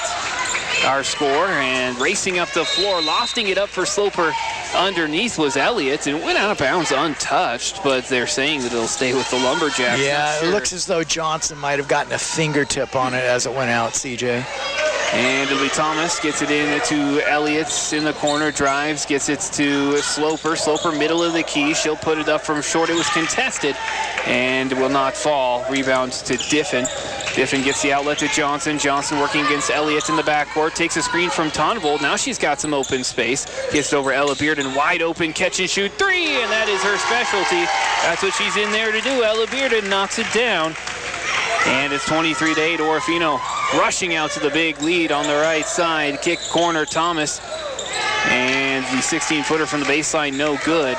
Our score, and racing up the floor, lofting it up for Sloper underneath was Elliott, and went out of bounds untouched, but they're saying that it'll stay with the Lumberjacks. Yeah, it looks as though Johnson might have gotten a fingertip on it as it went out, CJ. And Lily Thomas gets it in to Elliott in the corner, drives, gets it to Sloper. Sloper middle of the key. She'll put it up from short. It was contested and will not fall. Rebounds to Diffin. Diffin gets the outlet to Johnson. Johnson working against Elliott in the backcourt. Takes a screen from Tonvold. Now she's got some open space. Gets it over Ella Bearden. Wide open catch and shoot 3, and that is her specialty. That's what she's in there to do. Ella Bearden knocks it down. And it's 23-8. Orofino rushing out to the big lead on the right side. Kick corner, Thomas. And the 16-footer from the baseline, no good.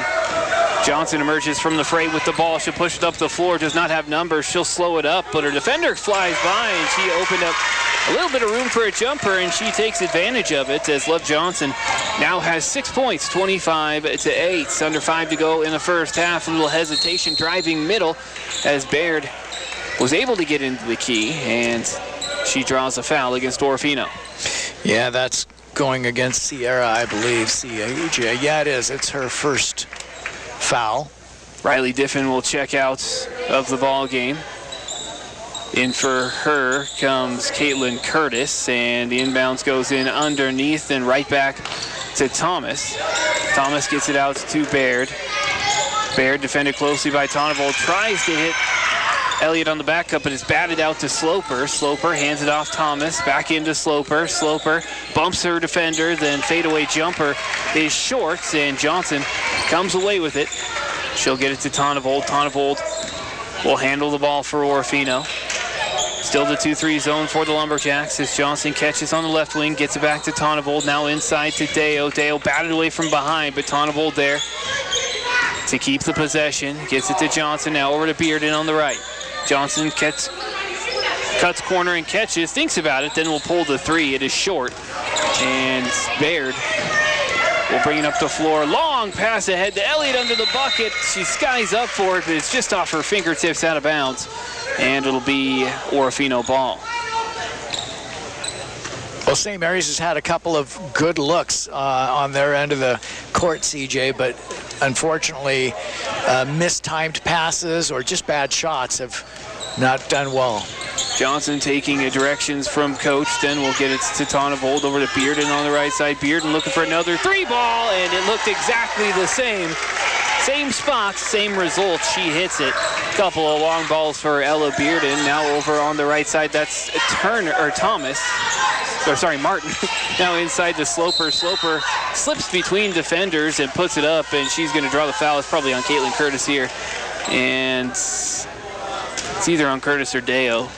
Johnson emerges from the fray with the ball. She'll push it up the floor. Does not have numbers. She'll slow it up, but her defender flies by, and she opened up a little bit of room for a jumper, and she takes advantage of it as Love Johnson now has 6 points, 25-8. Under 5 to go in the first half. A little hesitation driving middle as Baird was able to get into the key, and she draws a foul against Orofino. Yeah, that's going against Sierra, I believe. CAJ. Yeah, it is. It's her first foul. Riley Diffin will check out of the ball game. In for her comes Caitlin Curtis, and the inbounds goes in underneath and right back to Thomas. Thomas gets it out to Baird. Baird defended closely by Tonnevold, tries to hit Elliott on the back cut, but it's batted out to Sloper. Sloper hands it off Thomas, back into Sloper. Sloper bumps her defender, then fadeaway jumper is short, and Johnson comes away with it. She'll get it to Tonnevold. Tonnevold will handle the ball for Orofino. Still the 2-3 zone for the Lumberjacks as Johnson catches on the left wing, gets it back to Tonnevold, now inside to Deo. Deo batted away from behind, but Tonnevold there to keep the possession. Gets it to Johnson, now over to Bearden on the right. Johnson cuts corner and catches, thinks about it, then will pull the three. It is short, and Baird will bring it up the floor. Long pass ahead to Elliott under the bucket. She skies up for it, but it's just off her fingertips out of bounds, and it'll be Orofino ball. Well, St. Mary's has had a couple of good looks on their end of the court, CJ, but unfortunately mistimed passes or just bad shots have not done well. Johnson taking directions from coach, then we'll get it to Tonnevold over to Bearden on the right side. Bearden looking for another three ball, and it looked exactly the same. Same spots, same result. She hits it. Couple of long balls for Ella Bearden. Now over on the right side, that's Martin. Now inside to Sloper. Sloper slips between defenders and puts it up, and she's going to draw the foul. It's probably on Caitlin Curtis here. And it's either on Curtis or Deo.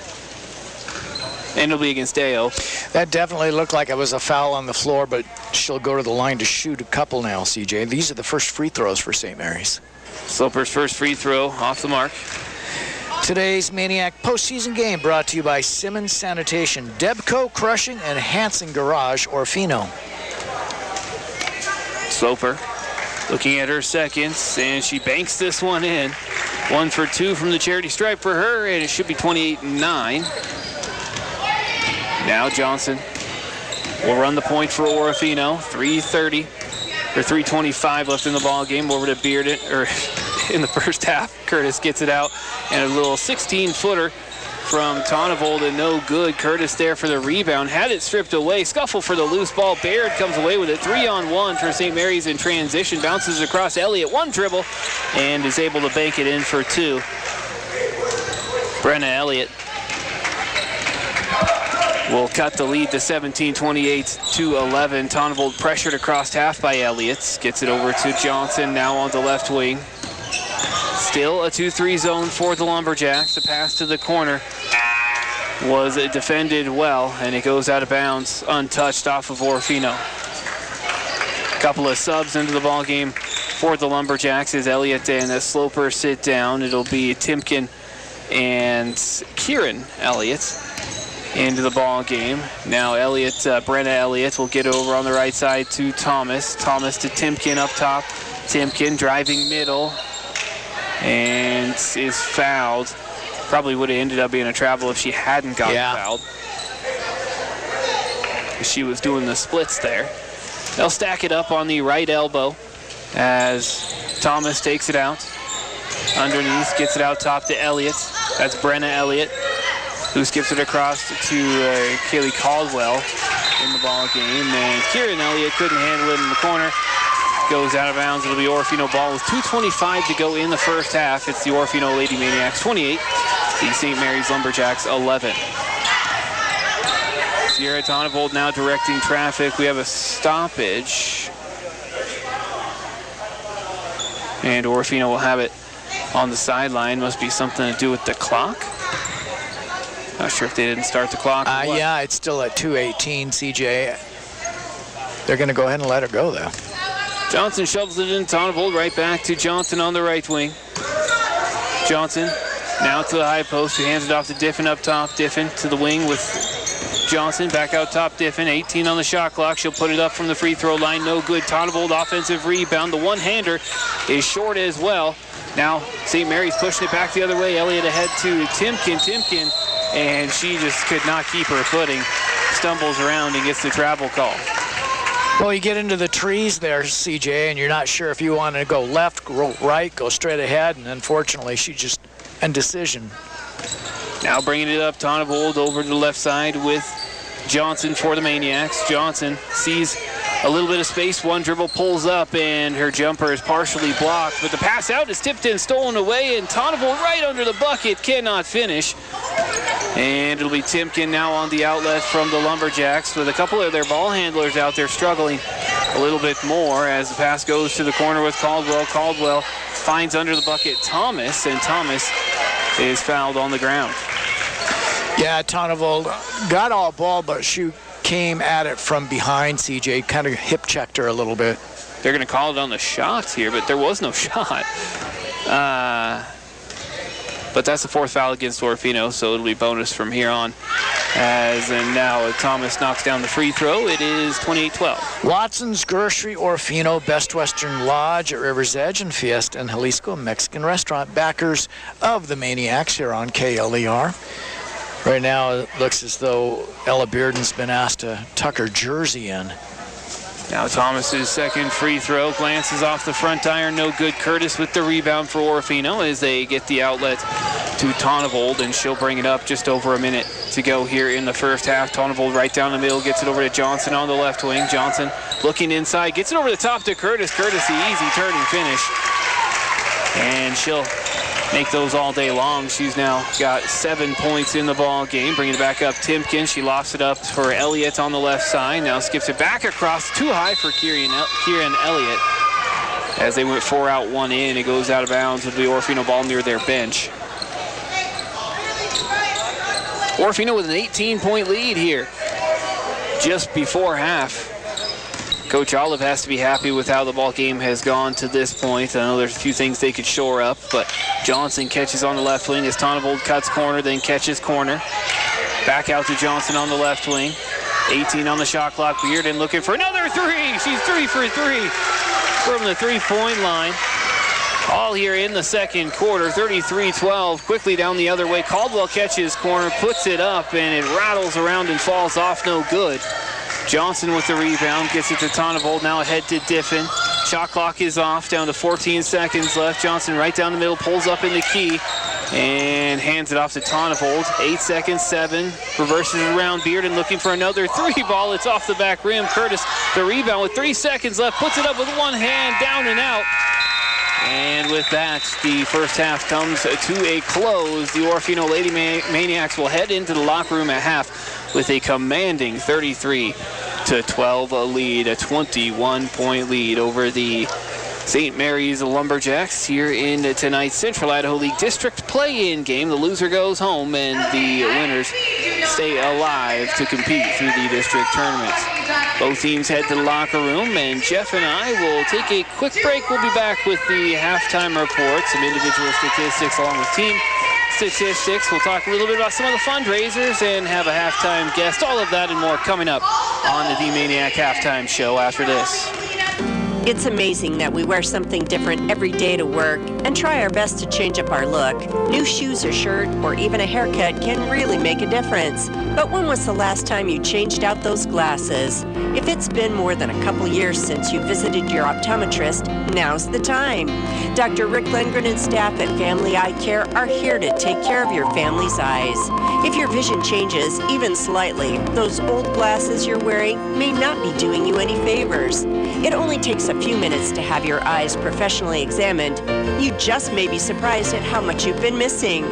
And it'll be against Deo. That definitely looked like it was a foul on the floor, but she'll go to the line to shoot a couple now, CJ. These are the first free throws for St. Mary's. Sloper's first free throw off the mark. Today's Maniac postseason game brought to you by Simmons Sanitation, Debco Crushing, and Hanson Garage, Orofino. Sloper looking at her seconds, and she banks this one in. 1 for 2 from the charity stripe for her, and it should be 28-9. Now Johnson will run the point for Orofino. 3:25 left in the ball game. Over to Bearden, or in the first half. Curtis gets it out, and a little 16-footer from Tonnevold, and no good. Curtis there for the rebound. Had it stripped away. Scuffle for the loose ball. Baird comes away with it. 3-on-1 for St. Mary's in transition. Bounces across Elliott. One dribble, and is able to bank it in for 2. Brenna Elliott will cut the lead to 17-28-11. Tonnevold pressured across half by Elliott. Gets it over to Johnson, now on the left wing. Still a 2-3 zone for the Lumberjacks. The pass to the corner was defended well, and it goes out of bounds untouched off of Orofino. Couple of subs into the ball game for the Lumberjacks as Elliott and Sloper sit down. It'll be Timken and Kieran Elliott into the ball game. Now Brenna Elliott will get over on the right side to Thomas. Thomas to Timken up top. Timken driving middle and is fouled. Probably would have ended up being a travel if she hadn't gotten fouled. She was doing the splits there. They'll stack it up on the right elbow as Thomas takes it out. Underneath, gets it out top to Elliott. That's Brenna Elliott, who skips it across to Kaylee Caldwell in the ball game. And Kieran Elliott couldn't handle it in the corner. Goes out of bounds. It'll be Orofino ball with 2:25 to go in the first half. It's the Orofino Lady Maniacs 28, the St. Mary's Lumberjacks 11. Sierra Tonnevold now directing traffic. We have a stoppage. And Orofino will have it on the sideline. Must be something to do with the clock. Not sure if they didn't start the clock. Yeah, it's still at 2:18, CJ. They're going to go ahead and let her go, though. Johnson shovels it in. Tonnevold right back to Johnson on the right wing. Johnson now to the high post. He hands it off to Diffin up top. Diffin to the wing with Johnson back out top Diffin. 18 on the shot clock. She'll put it up from the free throw line. No good. Tonavold offensive rebound. The one-hander is short as well. Now St. Mary's pushing it back the other way. Elliott ahead to Timken, and she just could not keep her footing. Stumbles around and gets the travel call. Well, you get into the trees there, CJ, and you're not sure if you want to go left, go right, go straight ahead, and unfortunately she just indecision. Now bringing it up, Tonavold over to the left side with Johnson for the Maniacs. Johnson sees a little bit of space, one dribble, pulls up, and her jumper is partially blocked, but the pass out is tipped in, stolen away, and Tonavold right under the bucket, cannot finish. And it'll be Timken now on the outlet from the Lumberjacks with a couple of their ball handlers out there struggling a little bit more as the pass goes to the corner with Caldwell. Caldwell finds under the bucket Thomas, and Thomas is fouled on the ground. Yeah, Tonavold got all ball, but she came at it from behind, CJ, kind of hip checked her a little bit. They're going to call it on the shots here, but there was no shot. But that's the fourth foul against Orofino, so it'll be bonus from here on. And now Thomas knocks down the free throw. It is 28-12. Watson's Grocery, Orofino, Best Western Lodge at River's Edge, and Fiesta and Jalisco Mexican Restaurant, backers of the Maniacs here on KLER. Right now it looks as though Ella Bearden's been asked to tuck her jersey in. Now Thomas's second free throw glances off the front iron, no good. Curtis with the rebound for Orofino as they get the outlet to Tonavold, and she'll bring it up just over a minute to go here in the first half. Tonavold right down the middle, gets it over to Johnson on the left wing. Johnson looking inside, gets it over the top to Curtis. Curtis the easy turn and finish. And she'll make those all day long. She's now got 7 points in the ball game. Bringing it back up, Timken. She lofts it up for Elliott on the left side. Now skips it back across. Too high for Kieran Elliott. As they went 4 out, 1 in, it goes out of bounds with the Orofino ball near their bench. Orofino with an 18-point lead here just before half. Coach Olive has to be happy with how the ball game has gone to this point. I know there's a few things they could shore up, but Johnson catches on the left wing as Tonavold cuts corner, then catches corner. Back out to Johnson on the left wing. 18 on the shot clock. Bearden looking for another three. She's 3 for 3 from the three-point line. All here in the second quarter, 33-12. Quickly down the other way. Caldwell catches corner, puts it up, and it rattles around and falls off, no good. Johnson with the rebound, gets it to Tonavold, now ahead to Diffin. Shot clock is off, down to 14 seconds left. Johnson right down the middle, pulls up in the key, and hands it off to Tonavold. 8 seconds, 7, reverses around. Bearden looking for another three ball. It's off the back rim. Curtis, the rebound with 3 seconds left, puts it up with one hand, down and out. And with that, the first half comes to a close. The Orofino Lady Maniacs will head into the locker room at half with a commanding 33-12 lead, a 21-point lead over the St. Maries Lumberjacks here in tonight's Central Idaho League District play-in game. The loser goes home and the winners stay alive to compete through the district tournaments. Both teams head to the locker room, and Jeff and I will take a quick break. We'll be back with the halftime report, some individual statistics along with team statistics. We'll talk a little bit about some of the fundraisers and have a halftime guest. All of that and more coming up on the D-Maniac Halftime Show after this. It's amazing that we wear something different every day to work and try our best to change up our look. New shoes or shirt or even a haircut can really make a difference. But when was the last time you changed out those glasses? If it's been more than a couple years since you visited your optometrist, now's the time. Dr. Rick Lindgren and staff at Family Eye Care are here to take care of your family's eyes. If your vision changes even slightly, those old glasses you're wearing may not be doing you any favors. It only takes a few minutes to have your eyes professionally examined. You just may be surprised at how much you've been missing.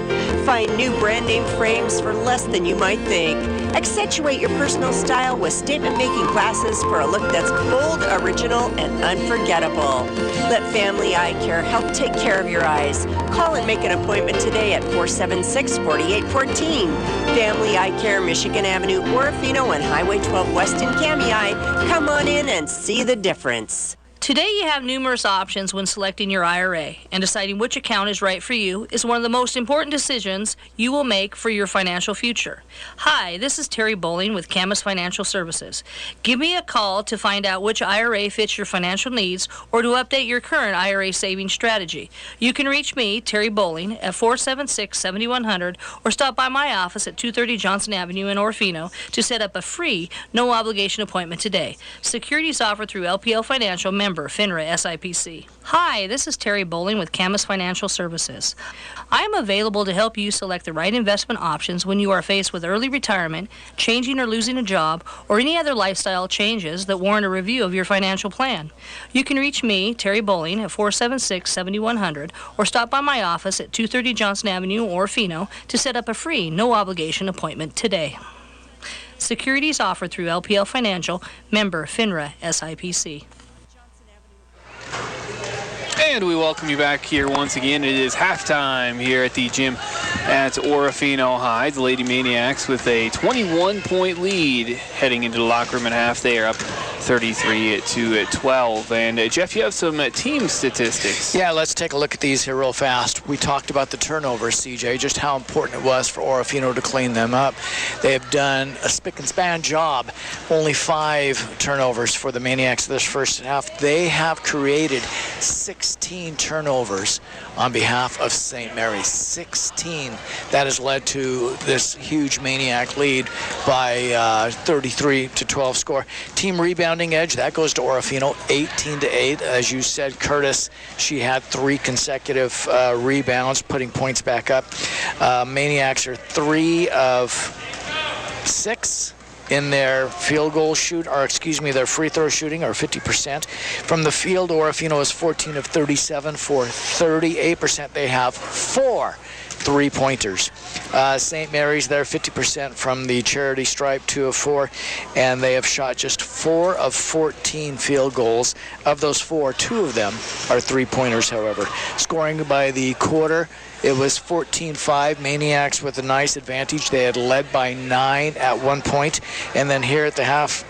Find new brand name frames for less than you might think. Accentuate your personal style with statement-making glasses for a look that's bold, original, and unforgettable. Let Family Eye Care help take care of your eyes. Call and make an appointment today at 476-4814. Family Eye Care, Michigan Avenue, Orofino, and Highway 12 West in Kamei. Come on in and see the difference. Today you have numerous options when selecting your IRA, and deciding which account is right for you is one of the most important decisions you will make for your financial future. Hi, this is Terry Bowling with Camus Financial Services. Give me a call to find out which IRA fits your financial needs or to update your current IRA savings strategy. You can reach me, Terry Bowling, at 476-7100 or stop by my office at 230 Johnson Avenue in Orofino to set up a free, no-obligation appointment today. Securities offered through LPL Financial, member FINRA SIPC. Hi, this is Terry Bowling with Camus Financial Services. I am available to help you select the right investment options when you are faced with early retirement, changing or losing a job, or any other lifestyle changes that warrant a review of your financial plan. You can reach me, Terry Bowling, at 476-7100 or stop by my office at 230 Johnson Avenue, Orofino to set up a free, no-obligation appointment today. Securities offered through LPL Financial, member FINRA SIPC. And we welcome you back here once again. It is halftime here at the gym at Orofino High. The Lady Maniacs with a 21-point lead heading into the locker room at half. They are up 33-12. And Jeff, you have some team statistics. Yeah, let's take a look at these here real fast. We talked about the turnovers, CJ, just how important it was for Orofino to clean them up. They have done a spick and span job. Only 5 turnovers for the Maniacs this first half. They have created 16 turnovers on behalf of St. Mary's. 16. That has led to this huge Maniac lead by 33-12 score. Team rebounding edge, that goes to Orofino, 18-8. As you said, Curtis, she had 3 consecutive rebounds, putting points back up. Maniacs are 3 of 6 in their field goal shoot, or excuse me, their free throw shooting, or 50%. From the field, Orofino is 14 of 37 for 38%. They have 4 3-pointers. St. Mary's, they're 50% from the charity stripe, 2 of 4, and they have shot just 4 of 14 field goals. Of those 4, 2 of them are 3-pointers, however. Scoring by the quarter, it was 14-5. Maniacs with a nice advantage. They had led by 9 at one point. And then here at the half,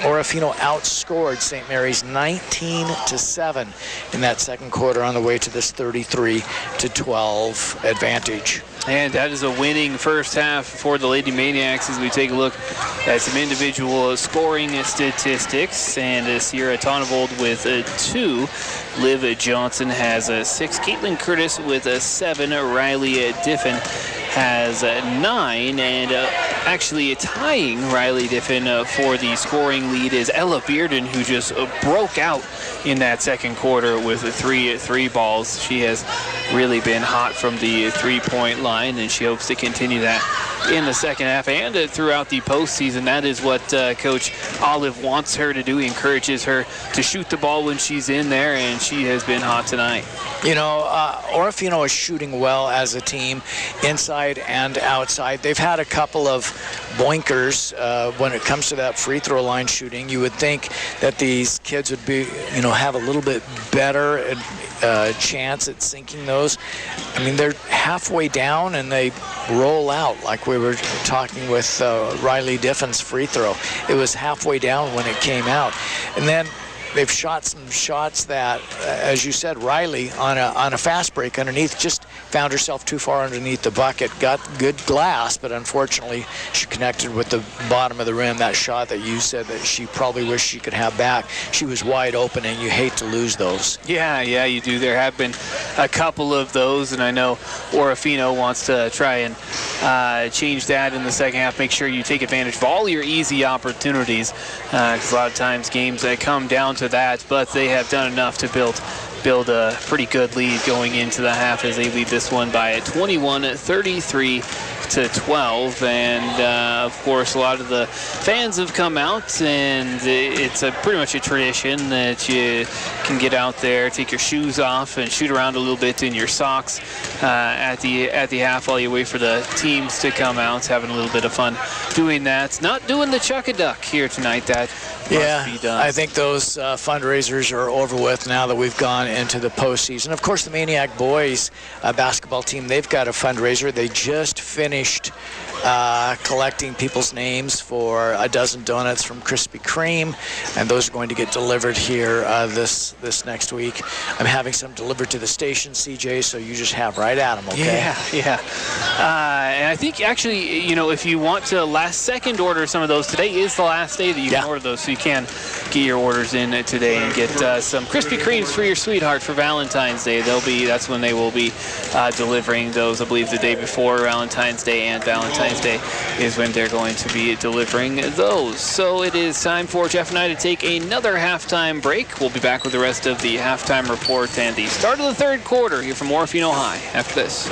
Orofino outscored St. Mary's 19-7 in that second quarter on the way to this 33-12 advantage. And that is a winning first half for the Lady Maniacs as we take a look at some individual scoring statistics. And Sierra Tonavold with 2. Liv Johnson has 6. Caitlin Curtis with 7. Riley Diffin has 9. And actually tying Riley Diffin for the scoring lead is Ella Bearden, who just broke out in that second quarter with 3 balls. She has really been hot from the 3-point line, and she hopes to continue that in the second half and throughout the postseason. That is what Coach Olive wants her to do. He encourages her to shoot the ball when she's in there, and she has been hot tonight. You know, Orofino is shooting well as a team, inside and outside. They've had a couple of boinkers when it comes to that free throw line shooting. You would think that these kids would be, you know, have a little bit better chance at sinking those. I mean, they're halfway down and they roll out, like we were talking with Riley Diffin's free throw. It was halfway down when it came out. And then they've shot some shots that, as you said, Riley on a fast break underneath just found herself too far underneath the bucket. Got good glass, but unfortunately she connected with the bottom of the rim. That shot that you said that she probably wished she could have back, she was wide open, and you hate to lose those. Yeah, you do. There have been a couple of those, and I know Orofino wants to try and change that in the second half. Make sure you take advantage of all your easy opportunities, because a lot of times games come down to that, but they have done enough to build a pretty good lead going into the half as they lead this one by 21-33-12. And of course, a lot of the fans have come out, and it's pretty much a tradition that you can get out there, take your shoes off, and shoot around a little bit in your socks at the half while you wait for the teams to come out. Having a little bit of fun doing that. Not doing the chuck-a-duck here tonight. That must be done. I think those fundraisers are over with now that we've gone into the postseason. Of course, the Maniac boys basketball team, they've got a fundraiser. They just finished finished collecting people's names for a dozen donuts from Krispy Kreme, and those are going to get delivered here this next week. I'm having some delivered to the station, CJ, so you just have right at them, okay? Yeah. And I think actually, if you want to last second order some of those, today is the last day that you can order those, so you can get your orders in today and get some Krispy Kremes for your sweetheart for Valentine's Day. That's when they will be delivering those, I believe, the day before Valentine's Day, and Valentine's Day is when they're going to be delivering those. So it is time for Jeff and I to take another halftime break. We'll be back with the rest of the halftime report and the start of the third quarter here from Orofino High after this.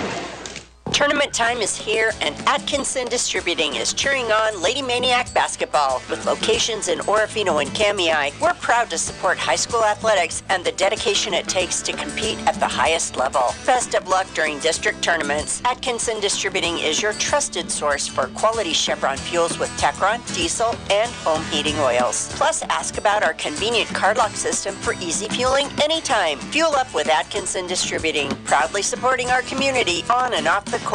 Tournament time is here, and Atkinson Distributing is cheering on Lady Maniac basketball. With locations in Orofino and Kamei, we're proud to support high school athletics and the dedication it takes to compete at the highest level. Best of luck during district tournaments. Atkinson Distributing is your trusted source for quality Chevron fuels with Techron, diesel, and home heating oils. Plus, ask about our convenient card lock system for easy fueling anytime. Fuel up with Atkinson Distributing, proudly supporting our community on and off the court.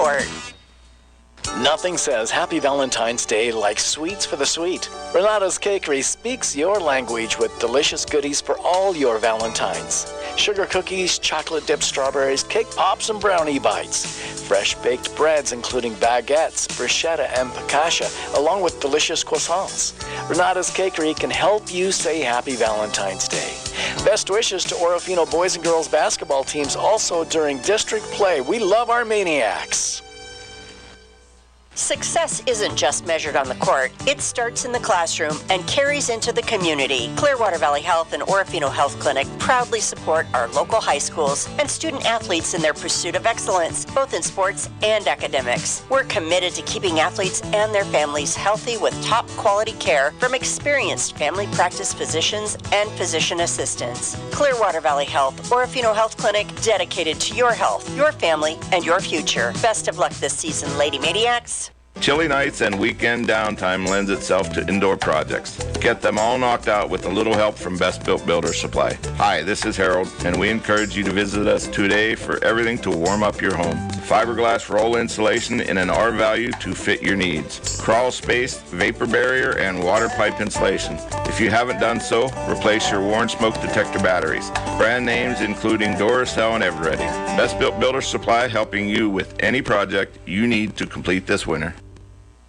Nothing says Happy Valentine's Day like sweets for the sweet. Renata's Cakery speaks your language with delicious goodies for all your Valentines. Sugar cookies, chocolate-dipped strawberries, cake pops, and brownie bites. Fresh baked breads including baguettes, bruschetta, and focaccia, along with delicious croissants. Renata's Cakery can help you say Happy Valentine's Day. Best wishes to Orofino boys and girls basketball teams also during district play. We love our Maniacs. Success isn't just measured on the court. It starts in the classroom and carries into the community. Clearwater Valley Health and Orofino Health Clinic proudly support our local high schools and student athletes in their pursuit of excellence, both in sports and academics. We're committed to keeping athletes and their families healthy with top quality care from experienced family practice physicians and physician assistants. Clearwater Valley Health, Orofino Health Clinic, dedicated to your health, your family, and your future. Best of luck this season, Lady Maniacs. Chilly nights and weekend downtime lends itself to indoor projects. Get them all knocked out with a little help from Best Built Builder Supply. Hi, this is Harold, and we encourage you to visit us today for everything to warm up your home. Fiberglass roll insulation in an R value to fit your needs. Crawl space, vapor barrier, and water pipe insulation. If you haven't done so, replace your worn smoke detector batteries. Brand names including Duracell and Everready. Best Built Builder Supply, helping you with any project you need to complete this winter.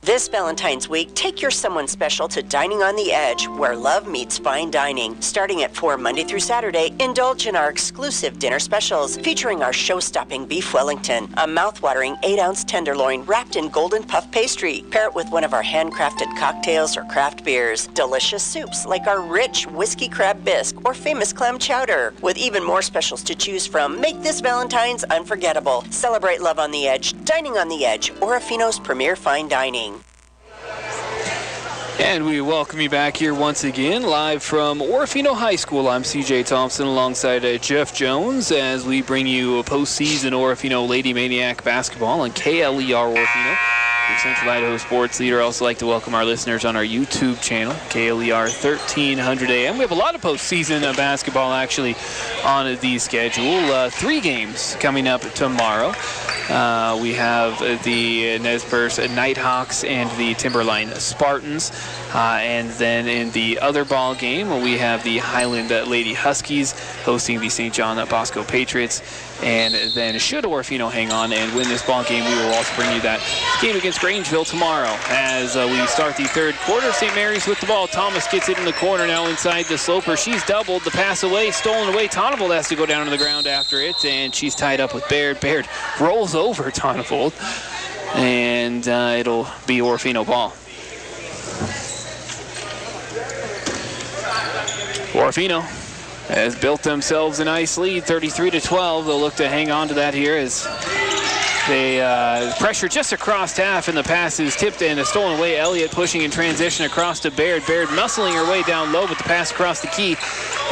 This Valentine's week, take your someone special to Dining on the Edge, where love meets fine dining. Starting at 4 Monday through Saturday, indulge in our exclusive dinner specials featuring our show-stopping beef Wellington, a mouth-watering 8-ounce tenderloin wrapped in golden puff pastry. Pair it with one of our handcrafted cocktails or craft beers. Delicious soups like our rich whiskey crab bisque or famous clam chowder. With even more specials to choose from, make this Valentine's unforgettable. Celebrate love on the edge. Dining on the Edge, Orofino's premier fine dining. And we welcome you back here once again, live from Orofino High School. I'm CJ Thompson alongside Jeff Jones as we bring you a postseason Orofino Lady Maniac basketball on KLER Orofino, your Central Idaho sports leader. I also like to welcome our listeners on our YouTube channel, KLER 1300 AM. We have a lot of postseason basketball actually on the schedule. 3 games coming up tomorrow. We have the Nez Perce Nighthawks and the Timberline Spartans. And then in the other ball game, we have the Highland Lady Huskies hosting the St. John Bosco Patriots. And then should Orofino hang on and win this ball game, we will also bring you that game against Grangeville tomorrow. As we start the third quarter, St. Mary's with the ball. Thomas gets it in the corner now inside the sloper. She's doubled. The pass away, stolen away. Tonnevold has to go down to the ground after it, and she's tied up with Baird. Baird rolls over Tonnevold, and it'll be Orofino ball. Orofino has built themselves a nice lead, 33-12. They'll look to hang on to that here as they pressure just across half, and the pass is tipped and stolen away. Elliott pushing in transition across to Baird. Baird muscling her way down low, but the pass across the key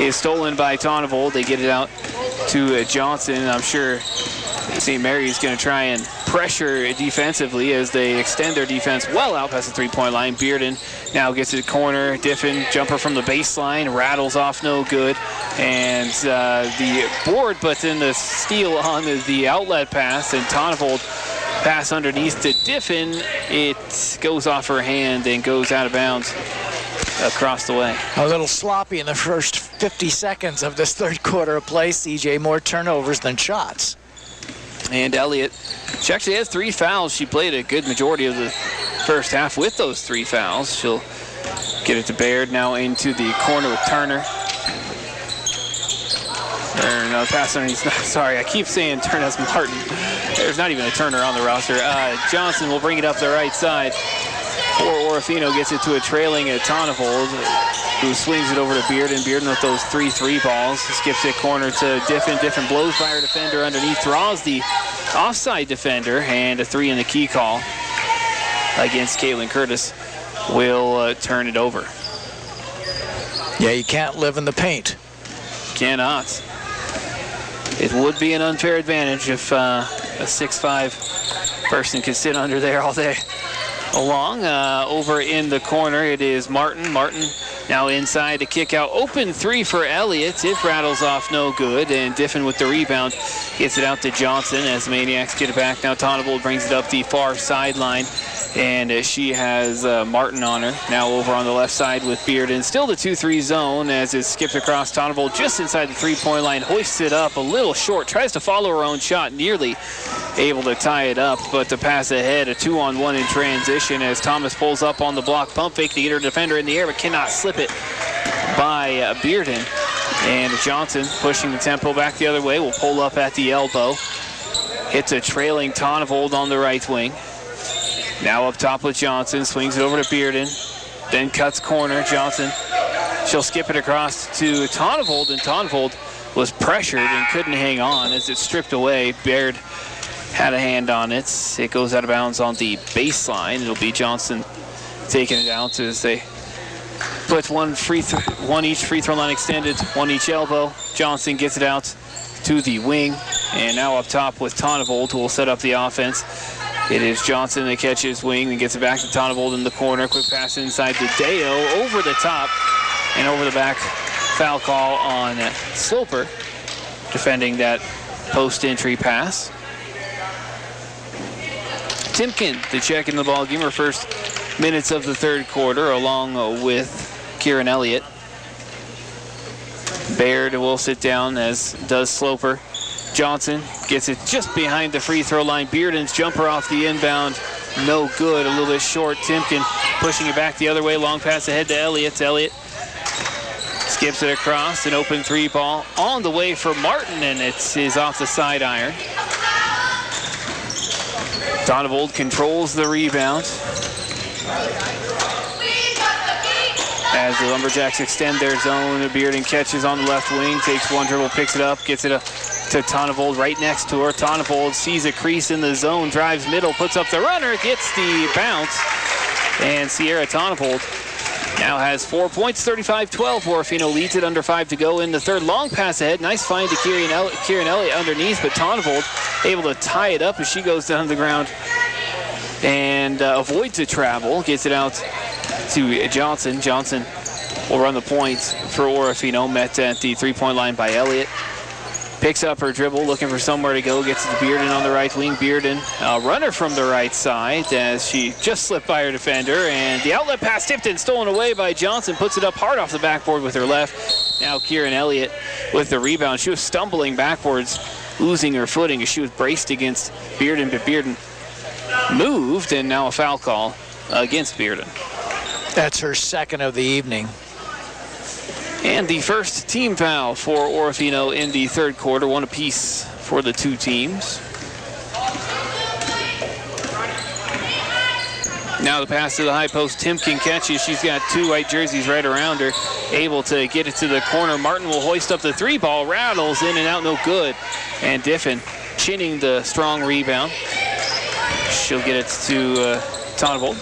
is stolen by Tonnevold. They get it out to Johnson. I'm sure St. Mary's going to try and pressure defensively as they extend their defense well out past the three-point line. Bearden now gets it corner. Diffin, jumper from the baseline, rattles off, no good. And the board, but then the steal on the outlet pass, and Tonnevold Pass underneath to Diffin. It goes off her hand and goes out of bounds across the way. A little sloppy in the first 50 seconds of this third quarter of play, CJ. More turnovers than shots. And Elliott, she actually has 3 fouls. She played a good majority of the first half with those 3 fouls. She'll get it to Baird now into the corner with Turner. No, pass underneath. Sorry, I keep saying Turner. That's Martin. There's not even a Turner on the roster. Johnson will bring it up the right side. Orofino gets it to a trailing Tonavold, who swings it over to Bearden. Bearden with those 3 3-balls. Skips it corner to Diffin. Diffin blows by her defender underneath, draws the offside defender, and a 3 in the key call against Caitlin Curtis will turn it over. Yeah, you can't live in the paint. Cannot. It would be an unfair advantage if a 6'5" person could sit under there all day long. Over in the corner, it is Martin. Martin now inside to kick out. Open 3 for Elliott. It rattles off no good, and Diffin with the rebound gets it out to Johnson as the Maniacs get it back. Now Tonavold brings it up the far sideline, and she has Martin on her. Now over on the left side with Bearden. Still the 2-3 zone as it skips across. Tonavold just inside the 3-point line, hoists it up a little short, tries to follow her own shot, nearly able to tie it up, but to pass ahead, a 2-on-1 in transition as Thomas pulls up on the block pump fake to get her defender in the air, but cannot slip it by Bearden. And Johnson pushing the tempo back the other way, will pull up at the elbow. Hits a trailing Tonavold on the right wing. Now up top with Johnson, swings it over to Bearden, then cuts corner. Johnson, she'll skip it across to Tonavold, and Tonavold was pressured and couldn't hang on as it stripped away. Baird had a hand on it. It goes out of bounds on the baseline. It'll be Johnson taking it out as they put one each free throw line extended, 1 each elbow. Johnson gets it out to the wing, and now up top with Tonavold, who will set up the offense. It is Johnson that catches wing and gets it back to Tonavold in the corner. Quick pass inside to Deo, over the top and over the back. Foul call on Sloper, defending that post-entry pass. Timken to check in the ball game, her first minutes of the third quarter, along with Kieran Elliott. Baird will sit down, as does Sloper. Johnson gets it just behind the free throw line. Bearden's jumper off the inbound, no good, a little bit short. Timken pushing it back the other way, long pass ahead to Elliott. Elliott skips it across, an open 3-ball on the way for Martin, and it is off the side iron. Tonavold controls the rebound as the Lumberjacks extend their zone. Bearden catches on the left wing, takes one dribble, picks it up, gets it to Tonavold right next to her. Tonavold sees a crease in the zone, drives middle, puts up the runner, gets the bounce, and Sierra Tonavold now has 4 points, 35-12. Orofino leads it, under 5 to go in the third. Long pass ahead, nice find to Kieran Elliott underneath, but Tonavold able to tie it up as she goes down to the ground and avoids the travel, gets it out to Johnson. Johnson will run the points for Orofino, met at the 3-point line by Elliott. Picks up her dribble, looking for somewhere to go, gets it to Bearden on the right wing. Bearden, a runner from the right side as she just slipped by her defender, and the outlet pass tipped and stolen away by Johnson, puts it up hard off the backboard with her left. Now Kieran Elliott with the rebound. She was stumbling backwards, losing her footing as she was braced against Bearden, but Bearden moved, and now a foul call against Bearden. That's her second of the evening. And the first team foul for Orofino in the third quarter, one apiece for the two teams. Now the pass to the high post. Timken catches. She's got 2 white jerseys right around her. Able to get it to the corner. Martin will hoist up the 3-ball. Rattles in and out, no good. And Diffin chinning the strong rebound. She'll get it to Tonavold.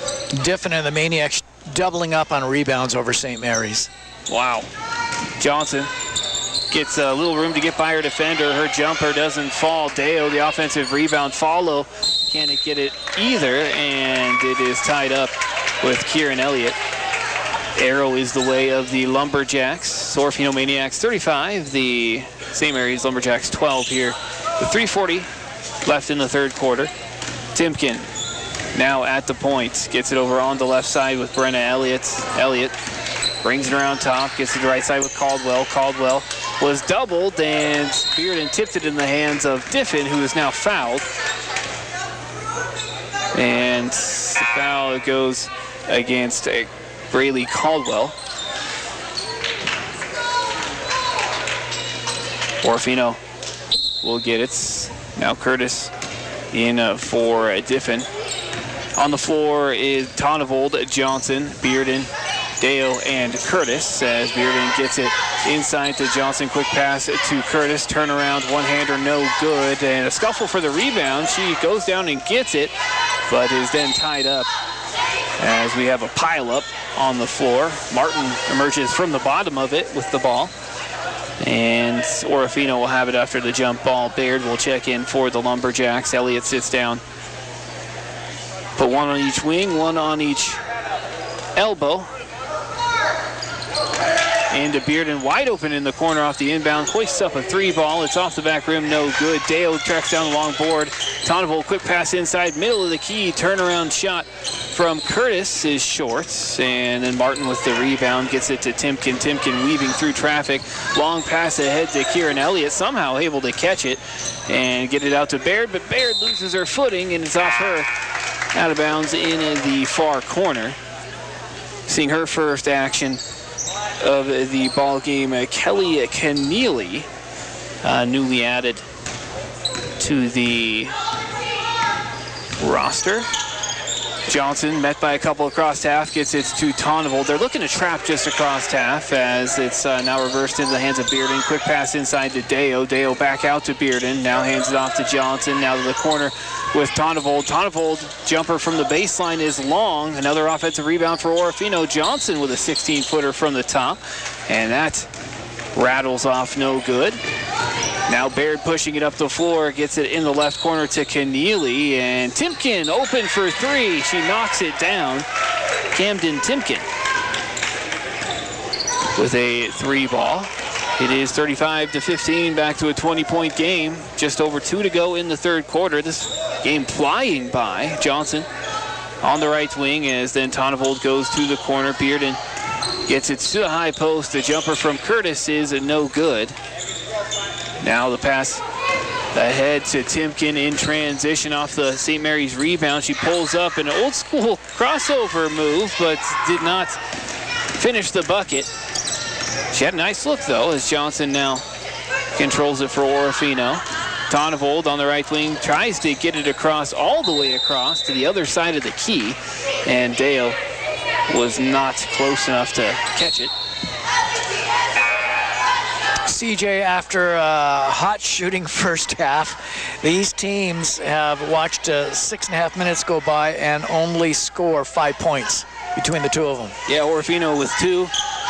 Diffin and the Maniacs doubling up on rebounds over St. Mary's. Wow. Johnson gets a little room to get by her defender. Her jumper doesn't fall. Deo, the offensive rebound follow, can't get it either, and it is tied up with Kieran Elliott. Arrow is the way of the Lumberjacks. Orofino Maniacs 35, the St. Maries Lumberjacks 12 here. With 3:40 left in the third quarter. Timken now at the point. Gets it over on the left side with Brenna Elliott. Elliott brings it around top. Gets it to the right side with Caldwell. Caldwell was doubled, and Bearden tipped it in the hands of Diffin, who is now fouled. And the foul goes against Braylee Caldwell. Orofino will get it. Now Curtis in for Diffin. On the floor is Tonnevold, Johnson, Bearden, Dale, and Curtis, as Bearden gets it inside to Johnson. Quick pass to Curtis. Turnaround, one-hander, no good. And a scuffle for the rebound. She goes down and gets it, but is then tied up as we have a pile-up on the floor. Martin emerges from the bottom of it with the ball. And Orofino will have it after the jump ball. Baird will check in for the Lumberjacks. Elliott sits down. Put one on each wing, one on each elbow. Into Bearden, wide open in the corner off the inbound. Hoists up a three ball. It's off the back rim, no good. Dale tracks down the long board. Tonnevold, quick pass inside, middle of the key. Turnaround shot from Curtis is short. And then Martin with the rebound gets it to Timken. Timken weaving through traffic. Long pass ahead to Kieran Elliott. Somehow able to catch it and get it out to Baird. But Baird loses her footing and it's off her. Out of bounds in the far corner. Seeing her first action of the ball game, Kelly Keneally, newly added to the roster. Johnson met by a couple across half, gets it to Tonnevold. They're looking to trap just across half as it's now reversed into the hands of Bearden. Quick pass inside to Deo. Deo back out to Bearden. Now hands it off to Johnson. Now to the corner with Tonnevold. Tonnevold jumper from the baseline is long. Another offensive rebound for Orofino. Johnson with a 16-footer from the top. And that rattles off no good. Now Baird pushing it up the floor, gets it in the left corner to Keneally, and Timken open for three. She knocks it down. Camden Timken with a three ball. It is 35-15, back to a 20-point game. Just over 2 to go in the third quarter. This game flying by. Johnson on the right wing as then Tonnevold goes to the corner. Bearden gets it to the high post. The jumper from Curtis is no good. Now the pass ahead to Timken in transition off the St. Mary's rebound. She pulls up an old school crossover move, but did not finish the bucket. She had a nice look though, as Johnson now controls it for Orofino. Tonnevold on the right wing tries to get it across, all the way across to the other side of the key, and Dale was not close enough to catch it. CJ, after a hot shooting first half, these teams have watched 6.5 minutes go by and only score 5 points between the two of them. Yeah, Orofino with 2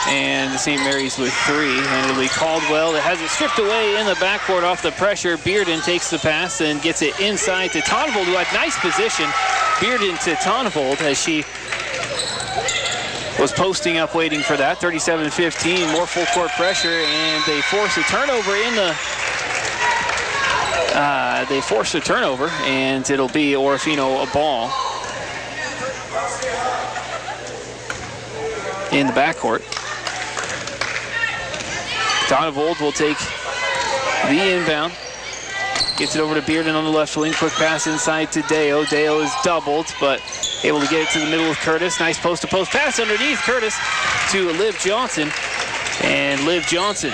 and St. Mary's with 3. And it'll be Caldwell that has it stripped away in the backcourt off the pressure. Bearden takes the pass and gets it inside to Tonnevold, who had nice position. Bearden to Tonnevold as she was posting up waiting for that. 37-15, more full court pressure, and they force a turnover in the and it'll be Orofino a ball in the backcourt. Tonnevold will take the inbound. Gets it over to Bearden on the left wing. Quick pass inside to Deo. Deo is doubled, but able to get it to the middle of Curtis. Nice post-to-post pass underneath Curtis to Liv Johnson. And Liv Johnson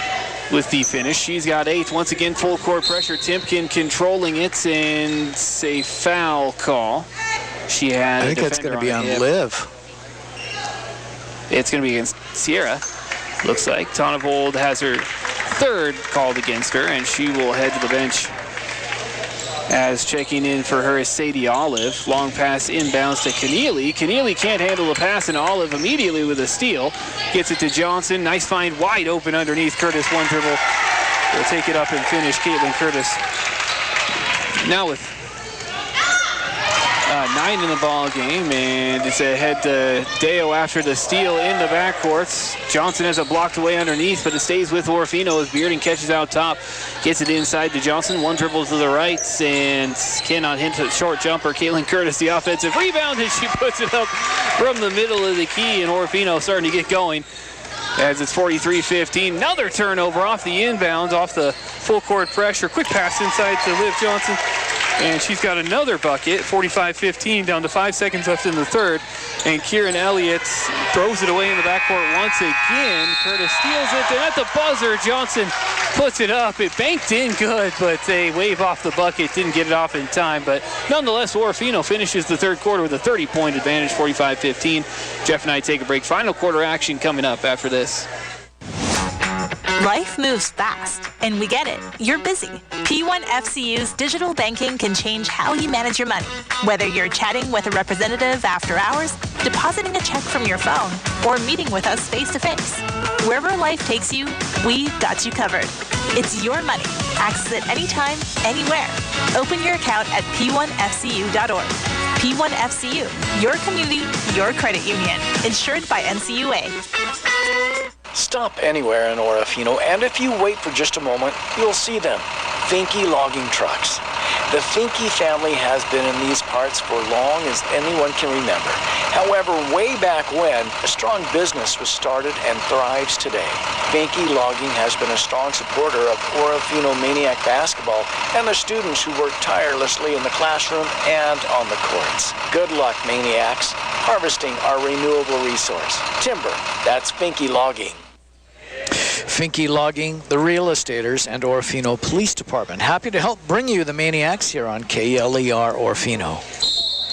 with the finish. She's got 8. Once again, full court pressure. Timken controlling it, and a foul call. She had I think that's going to be on Liv. It's going to be against Sierra, looks like. Tonnevold has her 3rd called against her, and she will head to the bench. As checking in for her is Sadie Olive. Long pass inbounds to Keneally. Keneally can't handle the pass, and Olive immediately with a steal. Gets it to Johnson. Nice find wide open underneath Curtis. One dribble. Will take it up and finish. Caitlin Curtis now with 9 9 in the ball game, and it's ahead to Deo after the steal in the backcourts. Johnson has it blocked away underneath, but it stays with Orofino as Bearden catches out top. Gets it inside to Johnson. One dribble to the right and cannot hit a short jumper. Caitlin Curtis, the offensive rebound, and she puts it up from the middle of the key, and Orofino starting to get going. As it's 43-15. Another turnover off the inbound, off the full court pressure. Quick pass inside to Liv Johnson. And she's got another bucket, 45-15, down to 5 seconds left in the third. And Kieran Elliott throws it away in the backcourt once again. Curtis steals it, and at the buzzer, Johnson puts it up. It banked in good, but they wave off the bucket, didn't get it off in time. But nonetheless, Orofino finishes the third quarter with a 30-point advantage, 45-15. Jeff and I take a break. Final quarter action coming up after this. Life moves fast, and we get it. You're busy. P1FCU's digital banking can change how you manage your money. Whether you're chatting with a representative after hours, depositing a check from your phone, or meeting with us face-to-face. Wherever life takes you, we've got you covered. It's your money. Access it anytime, anywhere. Open your account at p1fcu.org. P1FCU, your community, your credit union. Insured by NCUA. Stop anywhere in Orofino, and if you wait for just a moment, you'll see them. Finke logging trucks. The Finke family has been in these parts for long as anyone can remember. However, way back when, a strong business was started and thrives today. Finke Logging has been a strong supporter of Orofino Maniac basketball and the students who work tirelessly in the classroom and on the courts. Good luck, Maniacs, harvesting our renewable resource. Timber, that's Finke Logging. Finke Logging, the Real Estaters, and Orofino Police Department. Happy to help bring you the Maniacs here on KLER Orofino.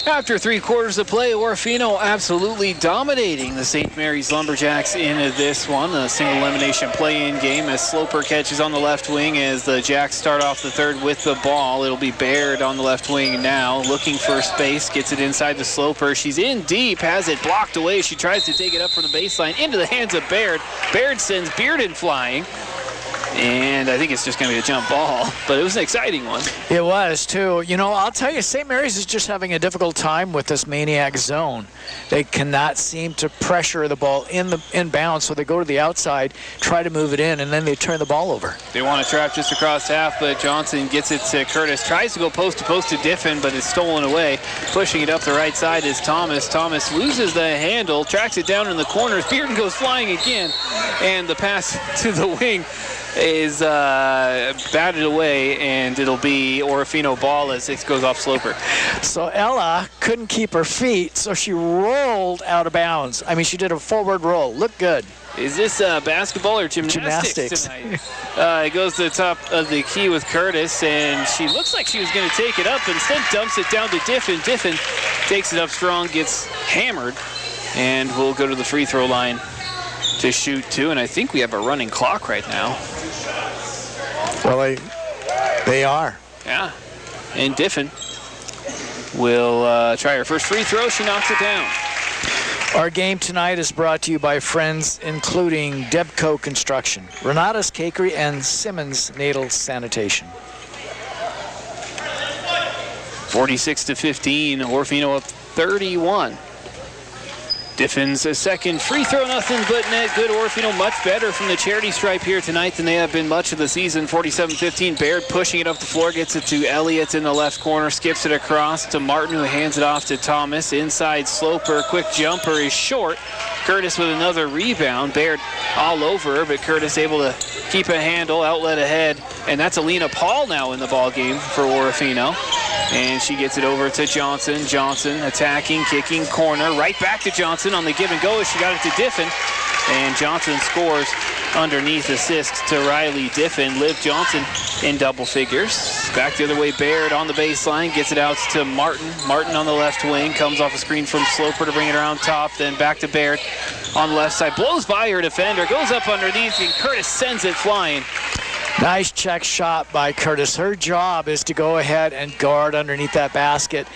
After 3 quarters of play, Orofino absolutely dominating the St.Maries Lumberjacks in this one. A single elimination play-in game as Sloper catches on the left wing as the Jacks start off the third with the ball. It'll be Baird on the left wing now, looking for space, gets it inside to Sloper. She's in deep, has it blocked away. She tries to take it up from the baseline into the hands of Baird. Baird sends Bearden flying. And I think it's just going to be a jump ball, but it was an exciting one. It was, too. You know, I'll tell you, St. Mary's is just having a difficult time with this Maniac zone. They cannot seem to pressure the ball inbounds, so they go to the outside, try to move it in, and then they turn the ball over. They want to trap just across half, but Johnson gets it to Curtis. Tries to go post-to-post to Diffin, but it's stolen away. Pushing it up the right side is Thomas. Thomas loses the handle, tracks it down in the corners. Bearden goes flying again, and the pass to the wing is batted away, and it'll be Orofino ball as it goes off Sloper. So Ella couldn't keep her feet, so she rolled out of bounds. I mean, she did a forward roll. Looked good. Is this basketball or gymnastics tonight? It goes to the top of the key with Curtis, and she looks like she was going to take it up, instead dumps it down to Diffin. Diffin takes it up strong, gets hammered, and we'll go to the free throw line to shoot 2, and I think we have a running clock right now. Well, they are. Yeah, and Diffin will try her first free throw. She knocks it down. Our game tonight is brought to you by friends including Debco Construction, Renata's Cakery, and Simmons Natal Sanitation. 46-15, Orofino up 31. Diffin's second free throw, nothing but net. Good. Orofino much better from the charity stripe here tonight than they have been much of the season. 47-15. Baird pushing it up the floor, gets it to Elliott in the left corner, skips it across to Martin, who hands it off to Thomas. Inside Sloper, quick jumper is short. Curtis with another rebound. Baird all over her, but Curtis able to keep a handle, outlet ahead, and that's Alina Paul now in the ball game for Orofino. And she gets it over to Johnson. Johnson attacking, kicking, corner. Right back to Johnson on the give and go as she got it to Diffin. And Johnson scores underneath, assist to Riley Diffin. Liv Johnson in double figures. Back the other way, Baird on the baseline. Gets it out to Martin. Martin on the left wing. Comes off a screen from Sloper to bring it around top. Then back to Baird on the left side. Blows by her defender. Goes up underneath, and Curtis sends it flying. Nice check shot by Curtis. Her job is to go ahead and guard underneath that basket.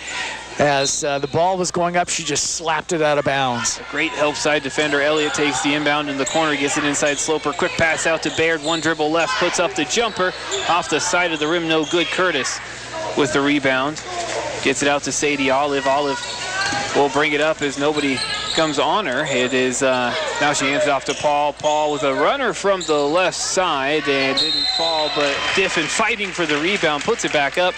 As the ball was going up, she just slapped it out of bounds. A great help side defender. Elliott takes the inbound in the corner, gets it inside Sloper. Quick pass out to Baird. One dribble left, puts up the jumper. Off the side of the rim, no good. Curtis with the rebound. Gets it out to Sadie Olive. Olive will bring it up as nobody comes on her. It is, now she hands it off to Paul. Paul with a runner from the left side and didn't fall, but Diffin fighting for the rebound, puts it back up,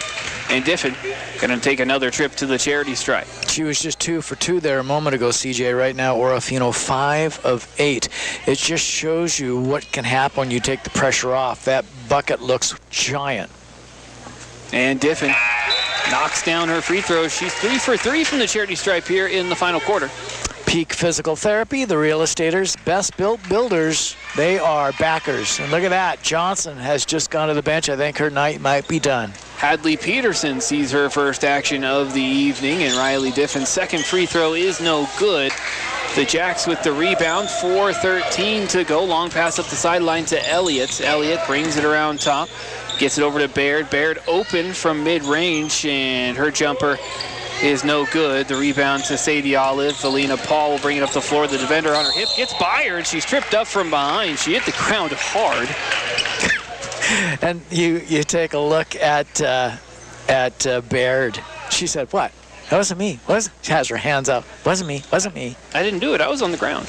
and Diffin gonna take another trip to the charity stripe. She was just 2 for 2 there a moment ago, CJ. Right now, Orofino 5 of 8. It just shows you what can happen when you take the pressure off. That bucket looks giant. And Diffin knocks down her free throws. She's 3 for 3 from the charity stripe here in the final quarter. Peak Physical Therapy, the real estaters, best built builders, they are backers. And look at that, Johnson has just gone to the bench. I think her night might be done. Hadley Peterson sees her first action of the evening, and Riley Diffin's second free throw is no good. The Jacks with the rebound, 4:13 to go. Long pass up the sideline to Elliott. Elliott brings it around top, gets it over to Baird. Baird open from mid-range, and her jumper is no good. The rebound to Sadie Olive. Alina Paul will bring it up the floor. The defender on her hip gets by her, and she's tripped up from behind. She hit the ground hard. And you take a look at Baird. She said, "What? That wasn't me." She has her hands up. Wasn't me. I didn't do it. I was on the ground.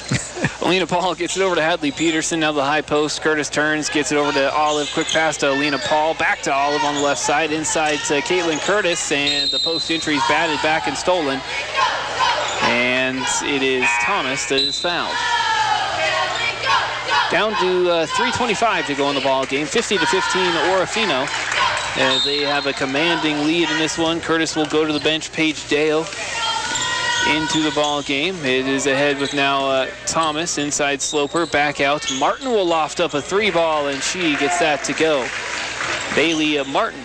Alina Paul gets it over to Hadley Peterson. Now the high post. Curtis turns, gets it over to Olive. Quick pass to Alina Paul. Back to Olive on the left side. Inside to Caitlin Curtis. And the post entry is batted back and stolen. And it is Thomas that is fouled. Down to 3:25 to go in the ball game. 50-15 Orofino. As they have a commanding lead in this one. Curtis will go to the bench. Paige Dale into the ball game. It is ahead with now Thomas. Inside Sloper. Back out. Martin will loft up a 3-ball, and she gets that to go. Bailey Martin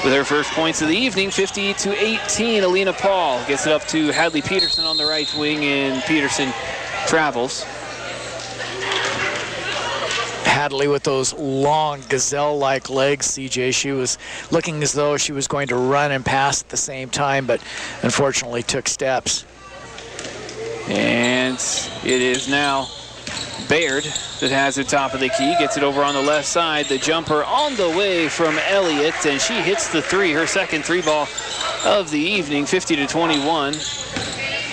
with her first points of the evening. 50-18. Alina Paul gets it up to Hadley Peterson on the right wing, and Peterson travels. Hadley with those long gazelle-like legs, CJ. She was looking as though she was going to run and pass at the same time, but unfortunately took steps. And it is now Baird that has the top of the key. Gets it over on the left side. The jumper on the way from Elliott, and she hits the 3, her second 3-ball of the evening. 50-21.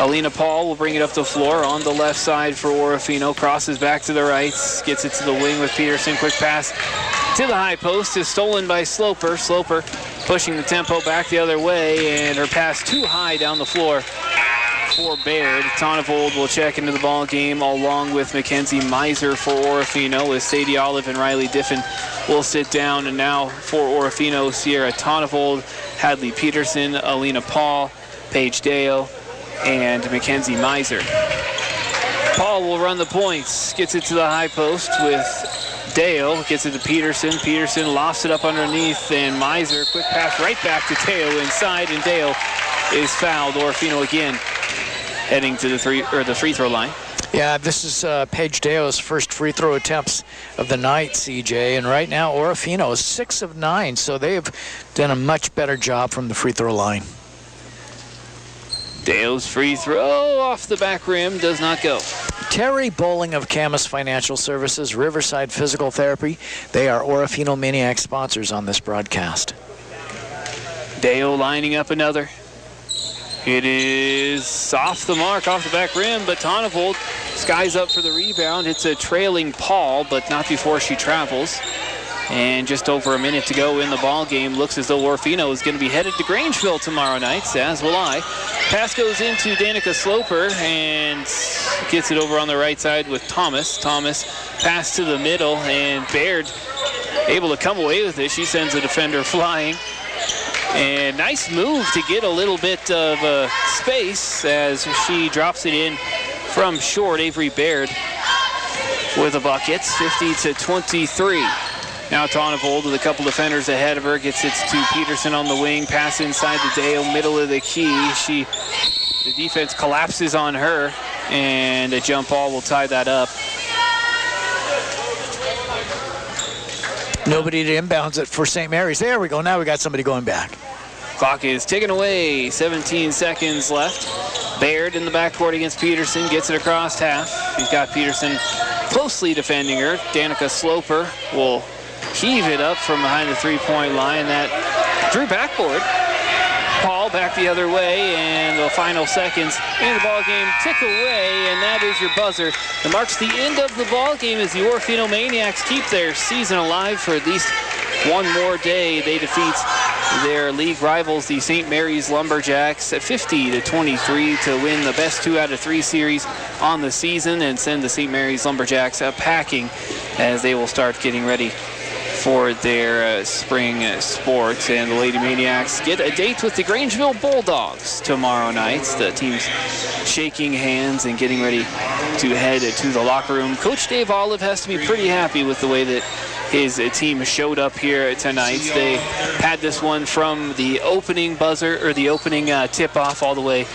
Alina Paul will bring it up the floor on the left side for Orofino. Crosses back to the right. Gets it to the wing with Peterson. Quick pass to the high post is stolen by Sloper. Sloper pushing the tempo back the other way, and her pass too high down the floor for Baird. Tonnevold will check into the ball game along with Mackenzie Meiser for Orofino, as Sadie Olive and Riley Diffin will sit down. And now for Orofino, Sierra Tonnevold, Hadley Peterson, Alina Paul, Paige Dale, and Mackenzie Meiser. Paul will run the points. Gets it to the high post with Dale. Gets it to Peterson. Peterson lofts it up underneath, and Meiser, quick pass right back to Dale inside, and Dale is fouled. Orofino again heading to the free throw line. Yeah, this is Paige Dale's first free throw attempts of the night, CJ. And right now, Orofino is 6 of 9, so they've done a much better job from the free throw line. Dale's free throw off the back rim does not go. Terry Bowling of Camas Financial Services, Riverside Physical Therapy. They are Orofino Maniacs sponsors on this broadcast. Dale lining up another. It is off the mark, off the back rim, but Tonnevold skies up for the rebound. It's a trailing Paul, but not before she travels. And just over a minute to go in the ball game. Looks as though Orofino is going to be headed to Grangeville tomorrow night, as will I. Pass goes into Danica Sloper and gets it over on the right side with Thomas. Thomas pass to the middle, and Baird able to come away with it. She sends the defender flying. And nice move to get a little bit of space as she drops it in from short. Avery Baird with a bucket, 50-23. Now Tonnevold with a couple defenders ahead of her, gets it to Peterson on the wing, pass inside to Dale, middle of the key. The defense collapses on her, and a jump ball will tie that up. Nobody to inbounds it for St. Mary's. There we go. Now we got somebody going back. Clock is ticking away. 17 seconds left. Baird in the backcourt against Peterson. Gets it across half. He's got Peterson closely defending her. Danica Sloper will heave it up from behind the three-point line. That Drew backboard. Paul back the other way, and the final seconds in the ball game tick away, and that is your buzzer. It marks the end of the ball game as the Orofino Maniacs keep their season alive for at least one more day. They defeat their league rivals, the St.Maries Lumberjacks, at 50-23 to win the best 2 out of 3 series on the season and send the St.Maries Lumberjacks packing as they will start getting ready for their spring sports. And the Lady Maniacs get a date with the Grangeville Bulldogs tomorrow night. The team's shaking hands and getting ready to head to the locker room. Coach Dave Olive has to be pretty happy with the way that his team showed up here tonight. They had this one from the opening buzzer, or the opening tip-off, all the way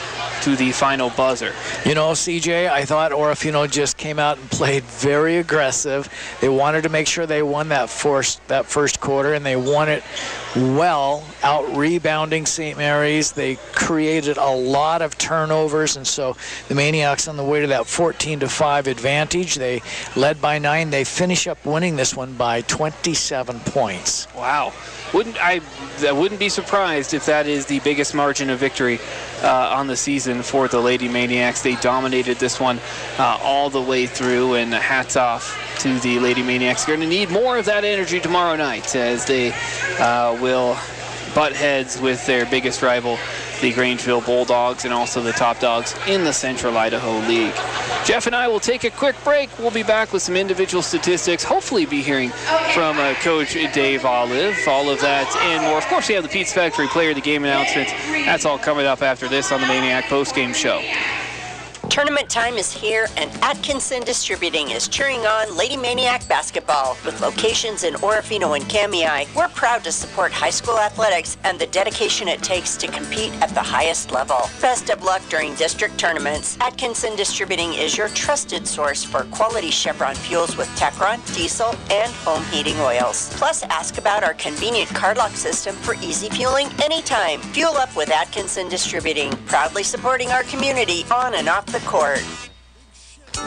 to the final buzzer. You know, CJ, I thought Orofino just came out and played very aggressive. They wanted to make sure they won that first quarter, and they won it well, out-rebounding St. Mary's. They created a lot of turnovers, and so the Maniacs on the way to that 14-5 advantage. They led by 9. They finish up winning this one by 27 points. Wow. I wouldn't be surprised if that is the biggest margin of victory on the season for the Lady Maniacs. They dominated this one all the way through, and hats off to the Lady Maniacs. They're going to need more of that energy tomorrow night as they will butt heads with their biggest rival, the Grangeville Bulldogs, and also the top dogs in the Central Idaho League. Jeff and I will take a quick break. We'll be back with some individual statistics, hopefully be hearing from Coach Dave Olive. All of that and more. Of course, we have the Pete's Factory Player of the Game announcements. That's all coming up after this on the Maniac Postgame Show. Tournament time is here, and Atkinson Distributing is cheering on Lady Maniac basketball. With locations in Orofino and Kamei, we're proud to support high school athletics and the dedication it takes to compete at the highest level. Best of luck during district tournaments. Atkinson Distributing is your trusted source for quality Chevron fuels with Techron, diesel, and home heating oils. Plus, ask about our convenient card lock system for easy fueling anytime. Fuel up with Atkinson Distributing, proudly supporting our community on and off the court.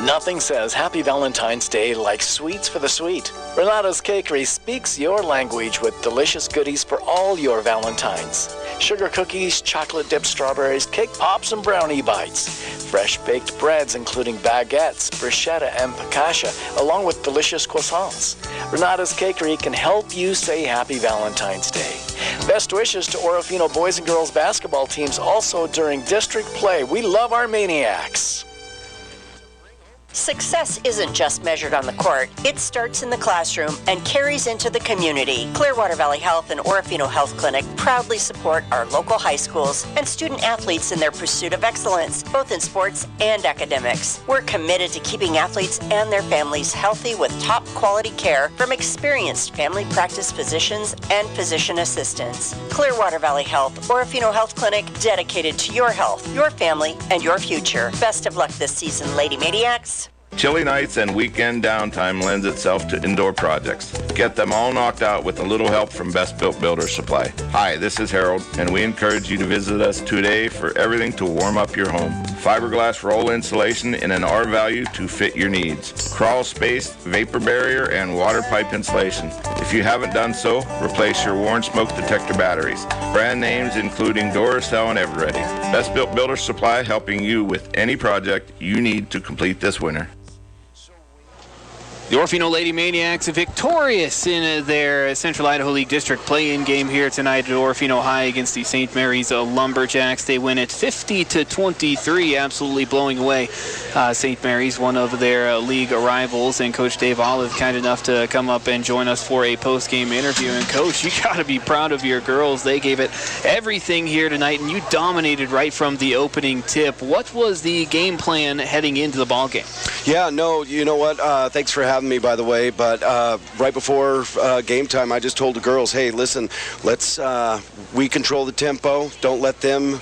Nothing says Happy Valentine's Day like sweets for the sweet. Renata's Cakery speaks your language with delicious goodies for all your Valentines. Sugar cookies, chocolate-dipped strawberries, cake pops, and brownie bites. Fresh baked breads including baguettes, bruschetta, and focaccia, along with delicious croissants. Renata's Cakery can help you say Happy Valentine's Day. Best wishes to Orofino boys and girls basketball teams also during district play. We love our Maniacs. Success isn't just measured on the court. It starts in the classroom and carries into the community. Clearwater Valley Health and Orofino Health Clinic proudly support our local high schools and student athletes in their pursuit of excellence, both in sports and academics. We're committed to keeping athletes and their families healthy with top quality care from experienced family practice physicians and physician assistants. Clearwater Valley Health, Orofino Health Clinic, dedicated to your health, your family, and your future. Best of luck this season, Lady Maniacs. Chilly nights and weekend downtime lends itself to indoor projects. Get them all knocked out with a little help from Best Built Builder Supply. Hi, this is Harold, and we encourage you to visit us today for everything to warm up your home. Fiberglass roll insulation in an R value to fit your needs. Crawl space, vapor barrier, and water pipe insulation. If you haven't done so, replace your worn smoke detector batteries. Brand names including Duracell and Eveready. Best Built Builder Supply, helping you with any project you need to complete this winter. The Orofino Lady Maniacs victorious in their Central Idaho League District play-in game here tonight at Orofino High against the St.Maries Lumberjacks. They win it 50-23, absolutely blowing away St. Mary's, one of their league rivals. And Coach Dave Olive kind enough to come up and join us for a post-game interview. And Coach, you got to be proud of your girls. They gave it everything here tonight, and you dominated right from the opening tip. What was the game plan heading into the ball game? Yeah, no, you know what? Thanks for having me, by the way. But right before game time, I just told the girls, hey, listen, let's we control the tempo. Don't let them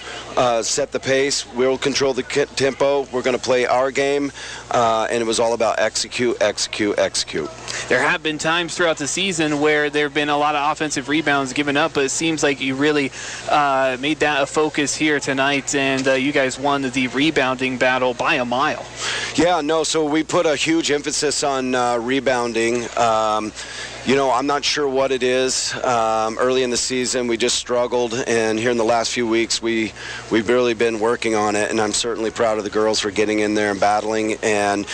set the pace. We'll control the tempo. We're going to play our game. And it was all about execute, execute, execute. There have been times throughout the season where there have been a lot of offensive rebounds given up, but it seems like you really made that a focus here tonight, and you guys won the rebounding battle by a mile. Yeah, no, so we put a huge emphasis on rebounding. I'm not sure what it is. Early in the season, we just struggled, and here in the last few weeks, we've really been working on it, and I'm certainly proud of the girls for getting in there and battling. And,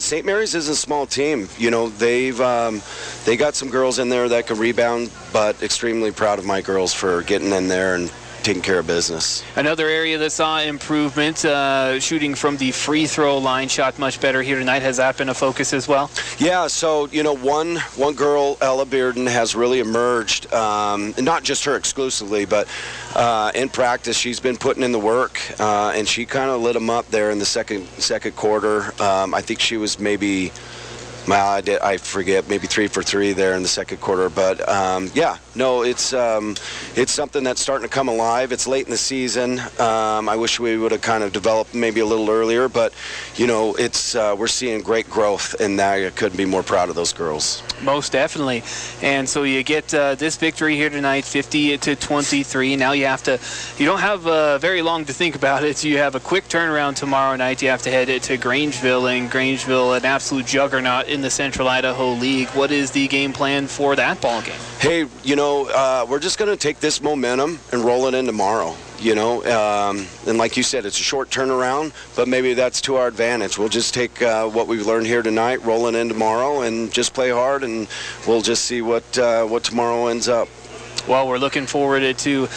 St. Maries is a small team. They got some girls in there that can rebound, but extremely proud of my girls for getting in there and taking care of business. Another area that saw improvement, shooting from the free throw line, shot much better here tonight. Has that been a focus as well? Yeah, so, one girl, Ella Bearden, has really emerged, not just her exclusively, but in practice she's been putting in the work, and she kind of lit them up there in the second quarter. I think she was maybe... I forget, maybe 3 for 3 there in the second quarter. But, it's something that's starting to come alive. It's late in the season. I wish we would have kind of developed maybe a little earlier. But, we're seeing great growth, and I couldn't be more proud of those girls. Most definitely. And so you get this victory here tonight, 50-23. Now you don't have very long to think about it. You have a quick turnaround tomorrow night. You have to head to Grangeville, and Grangeville, an absolute juggernaut in the Central Idaho League. What is the game plan for that ball game? Hey, we're just going to take this momentum and roll it in tomorrow. And like you said, it's a short turnaround, but maybe that's to our advantage. We'll just take what we've learned here tonight, roll it in tomorrow, and just play hard, and we'll just see what tomorrow ends up. Well, we're looking forward to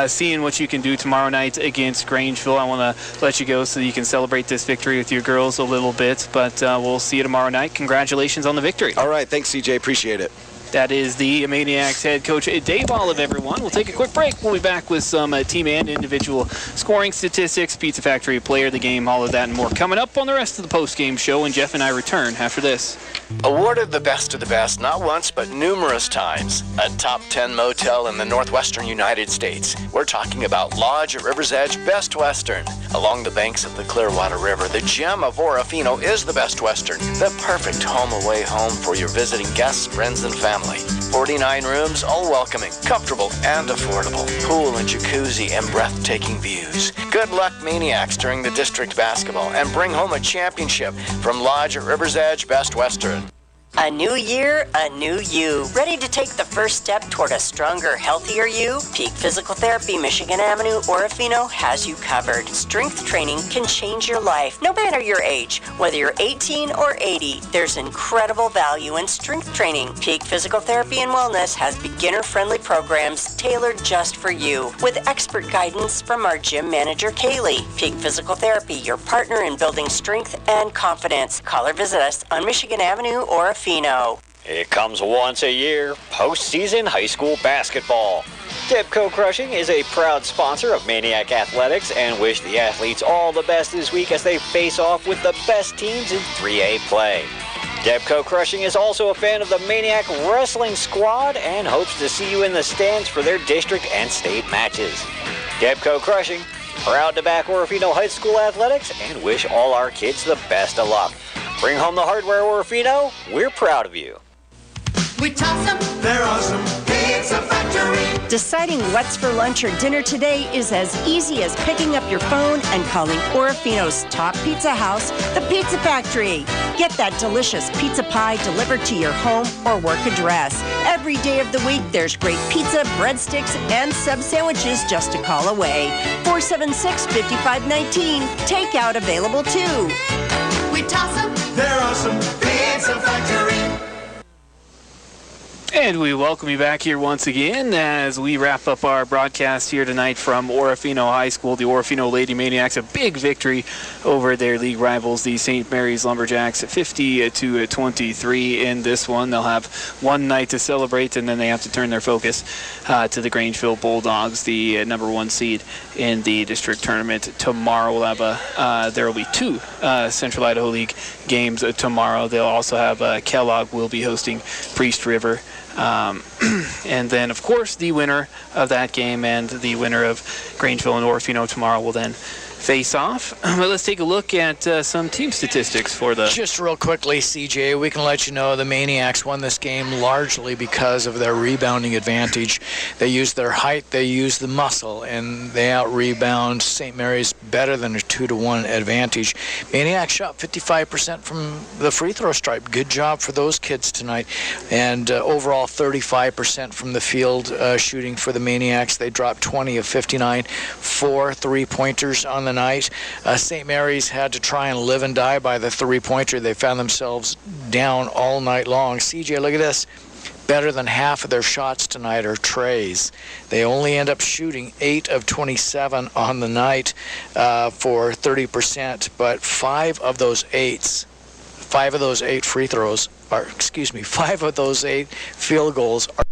seeing what you can do tomorrow night against Grangeville. I want to let you go so you can celebrate this victory with your girls a little bit, but we'll see you tomorrow night. Congratulations on the victory. All right. Thanks, CJ. Appreciate it. That is the Maniacs head coach, Dave Olive, everyone. We'll take a quick break. We'll be back with some team and individual scoring statistics, Pizza Factory player of the game, all of that and more coming up on the rest of the post-game show, and Jeff and I return after this. Awarded the best of the best not once but numerous times, a top 10 motel in the northwestern United States. We're talking about Lodge at River's Edge Best Western. Along the banks of the Clearwater River, the gem of Orofino is the Best Western, the perfect home-away home for your visiting guests, friends, and family. 49 rooms, all welcoming, comfortable, and affordable. Pool and jacuzzi and breathtaking views. Good luck, Maniacs, during the district basketball, and bring home a championship from Lodge at River's Edge Best Western. A new year, a new you. Ready to take the first step toward a stronger, healthier you? Peak Physical Therapy, Michigan Avenue, Orofino has you covered. Strength training can change your life, no matter your age. Whether you're 18 or 80, there's incredible value in strength training. Peak Physical Therapy and Wellness has beginner-friendly programs tailored just for you, with expert guidance from our gym manager, Kaylee. Peak Physical Therapy, your partner in building strength and confidence. Call or visit us on Michigan Avenue, Orofino. It comes once a year, postseason high school basketball. Debco Crushing is a proud sponsor of Maniac Athletics and wish the athletes all the best this week as they face off with the best teams in 3A play. Debco Crushing is also a fan of the Maniac Wrestling Squad and hopes to see you in the stands for their district and state matches. Debco Crushing, proud to back Orofino High School Athletics and wish all our kids the best of luck. Bring home the hardware, Orofino. We're proud of you. We toss them, they're awesome. Pizza Factory. Deciding what's for lunch or dinner today is as easy as picking up your phone and calling Orofino's top pizza house, the Pizza Factory. Get that delicious pizza pie delivered to your home or work address. Every day of the week, there's great pizza, breadsticks, and sub sandwiches just a call away. 476-5519. Takeout available too. We toss them, they're awesome. Pizza Factory. And we welcome you back here once again as we wrap up our broadcast here tonight from Orofino High School. The Orofino Lady Maniacs, a big victory over their league rivals, the St.Maries Lumberjacks, 50-23 in this one. They'll have one night to celebrate, and then they have to turn their focus to the Grangeville Bulldogs, the number 1 seed in the district tournament tomorrow. We'll have there will be 2 Central Idaho League games tomorrow. They'll also have Kellogg will be hosting Priest River. And then, of course, the winner of that game and the winner of Grangeville and Orofino tomorrow will then face off. But let's take a look at some team statistics for the... Just real quickly, CJ, we can let you know the Maniacs won this game largely because of their rebounding advantage. They used their height, they used the muscle, and they out-rebound St. Mary's better than a 2-to-1 advantage. Maniacs shot 55% from the free throw stripe. Good job for those kids tonight. And overall 35% from the field shooting for the Maniacs. They dropped 20 of 59, 4 3-pointers on the night. St. Mary's had to try and live and die by the three-pointer. They found themselves down all night long. CJ, look at this. Better than half of their shots tonight are trays. They only end up shooting 8 of 27 on the night for 30%, but 5 of those 8 free throws are, 5 of those 8 field goals are.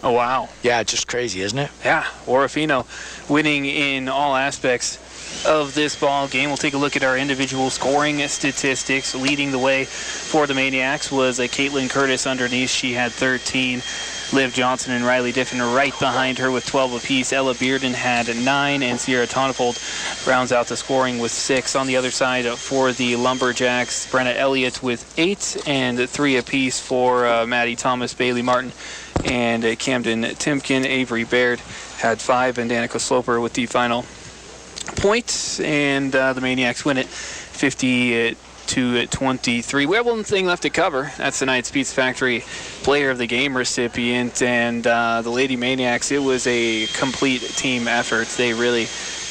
Oh, wow. Yeah, just crazy, isn't it? Yeah, Orofino winning in all aspects of this ball game. We'll take a look at our individual scoring statistics. Leading the way for the Maniacs was Caitlin Curtis underneath. She had 13. Liv Johnson and Riley Diffin right behind her with 12 apiece. Ella Bearden had 9, and Sierra Tonnefold rounds out the scoring with 6. On the other side for the Lumberjacks, Brenna Elliott with 8 and 3 apiece for Maddie Thomas, Bailey Martin, and Camden Timken. Avery Baird had 5, and Danica Sloper with the final point, and the Maniacs win it 50-23. We have one thing left to cover. That's tonight's Pizza Factory Player of the Game recipient, and the Lady Maniacs. It was a complete team effort. They really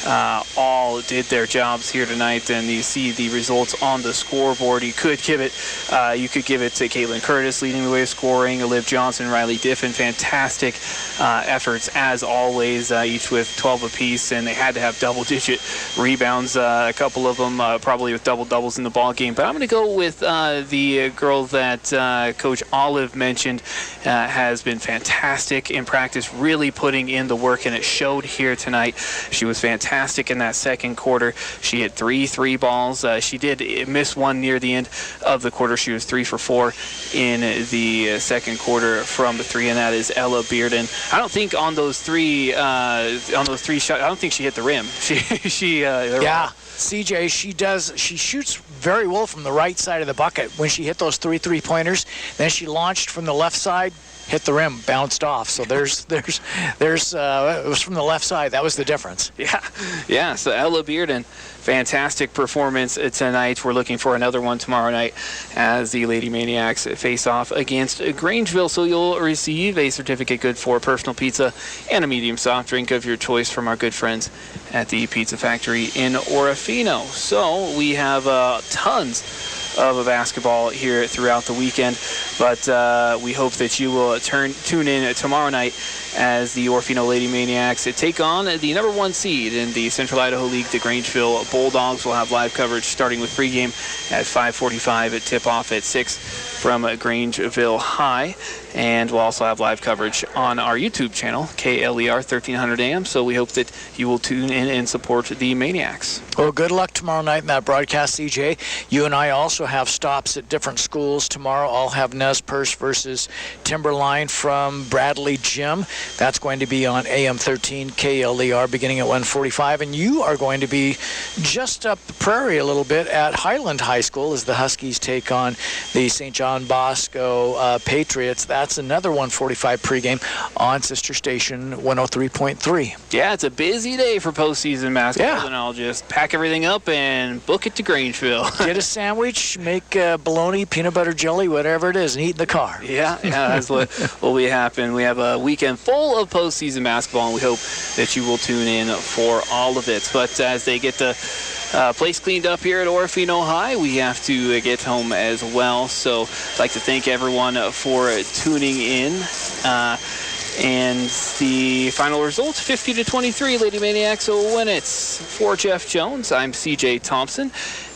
all did their jobs here tonight, and you see the results on the scoreboard. You could give it to Caitlin Curtis leading the way of scoring, Liv Johnson, Riley Diffin. Fantastic efforts as always, each with 12 apiece, and they had to have double-digit rebounds. A couple of them probably with double-doubles in the ball game. But I'm going to go with the girl that Coach Olive mentioned has been fantastic in practice, really putting in the work, and it showed here tonight. She was fantastic in that second quarter. She hit 3 balls. She did miss one near the end of the quarter. She was 3 for 4 in the second quarter from the 3, and that is Ella Bearden. I don't think on those three shots, I don't think she hit the rim. Yeah. CJ, she shoots very well from the right side of the bucket. When she hit those 3 3-pointers, then she launched from the left side, hit the rim, bounced off. So there's it was from the left side. That was the difference. Yeah. So Ella Bearden, fantastic performance tonight. We're looking for another one tomorrow night as the Lady Maniacs face off against Grangeville. So you'll receive a certificate good for personal pizza and a medium soft drink of your choice from our good friends at the Pizza Factory in Orofino. So we have tons of basketball here throughout the weekend, but we hope that you will tune in tomorrow night as the Orofino Lady Maniacs take on the number 1 seed in the Central Idaho League, the Grangeville Bulldogs. Will have live coverage starting with pregame at 5:45 at tip-off at 6 from Grangeville High, and we'll also have live coverage on our YouTube channel, KLER 1300 AM, so we hope that you will tune in and support the Maniacs. Well, good luck tomorrow night in that broadcast, CJ. You and I also have stops at different schools tomorrow. I'll have Nez Perce versus Timberline from Bradley Gym. That's going to be on AM 13 KLER beginning at 1:45, and you are going to be just up the prairie a little bit at Highland High School as the Huskies take on the St. John Bosco Patriots. That's another 1:45 pregame on Sister Station 103.3. Yeah, it's a busy day for postseason basketball, and I'll just pack everything up and book it to Grangeville. Get a sandwich, make bologna, peanut butter jelly, whatever it is, and eat in the car. Yeah, that's what will be happening. We have a weekend full of postseason basketball, and we hope that you will tune in for all of it. But as they get the place cleaned up here at Orofino High, we have to get home as well. So I'd like to thank everyone for tuning in. And the final result, 50-23, Lady Maniacs will win it. For Jeff Jones, I'm CJ Thompson,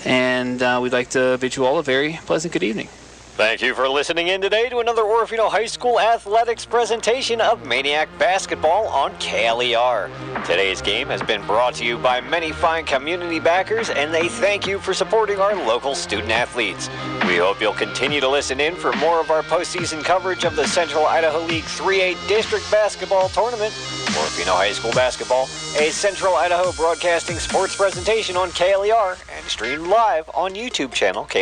and we'd like to bid you all a very pleasant good evening. Thank you for listening in today to another Orofino High School athletics presentation of Maniac Basketball on KLER. Today's game has been brought to you by many fine community backers, and they thank you for supporting our local student athletes. We hope you'll continue to listen in for more of our postseason coverage of the Central Idaho League 3A District Basketball Tournament. Orofino High School Basketball, a Central Idaho Broadcasting sports presentation on KLER and streamed live on YouTube channel KLER.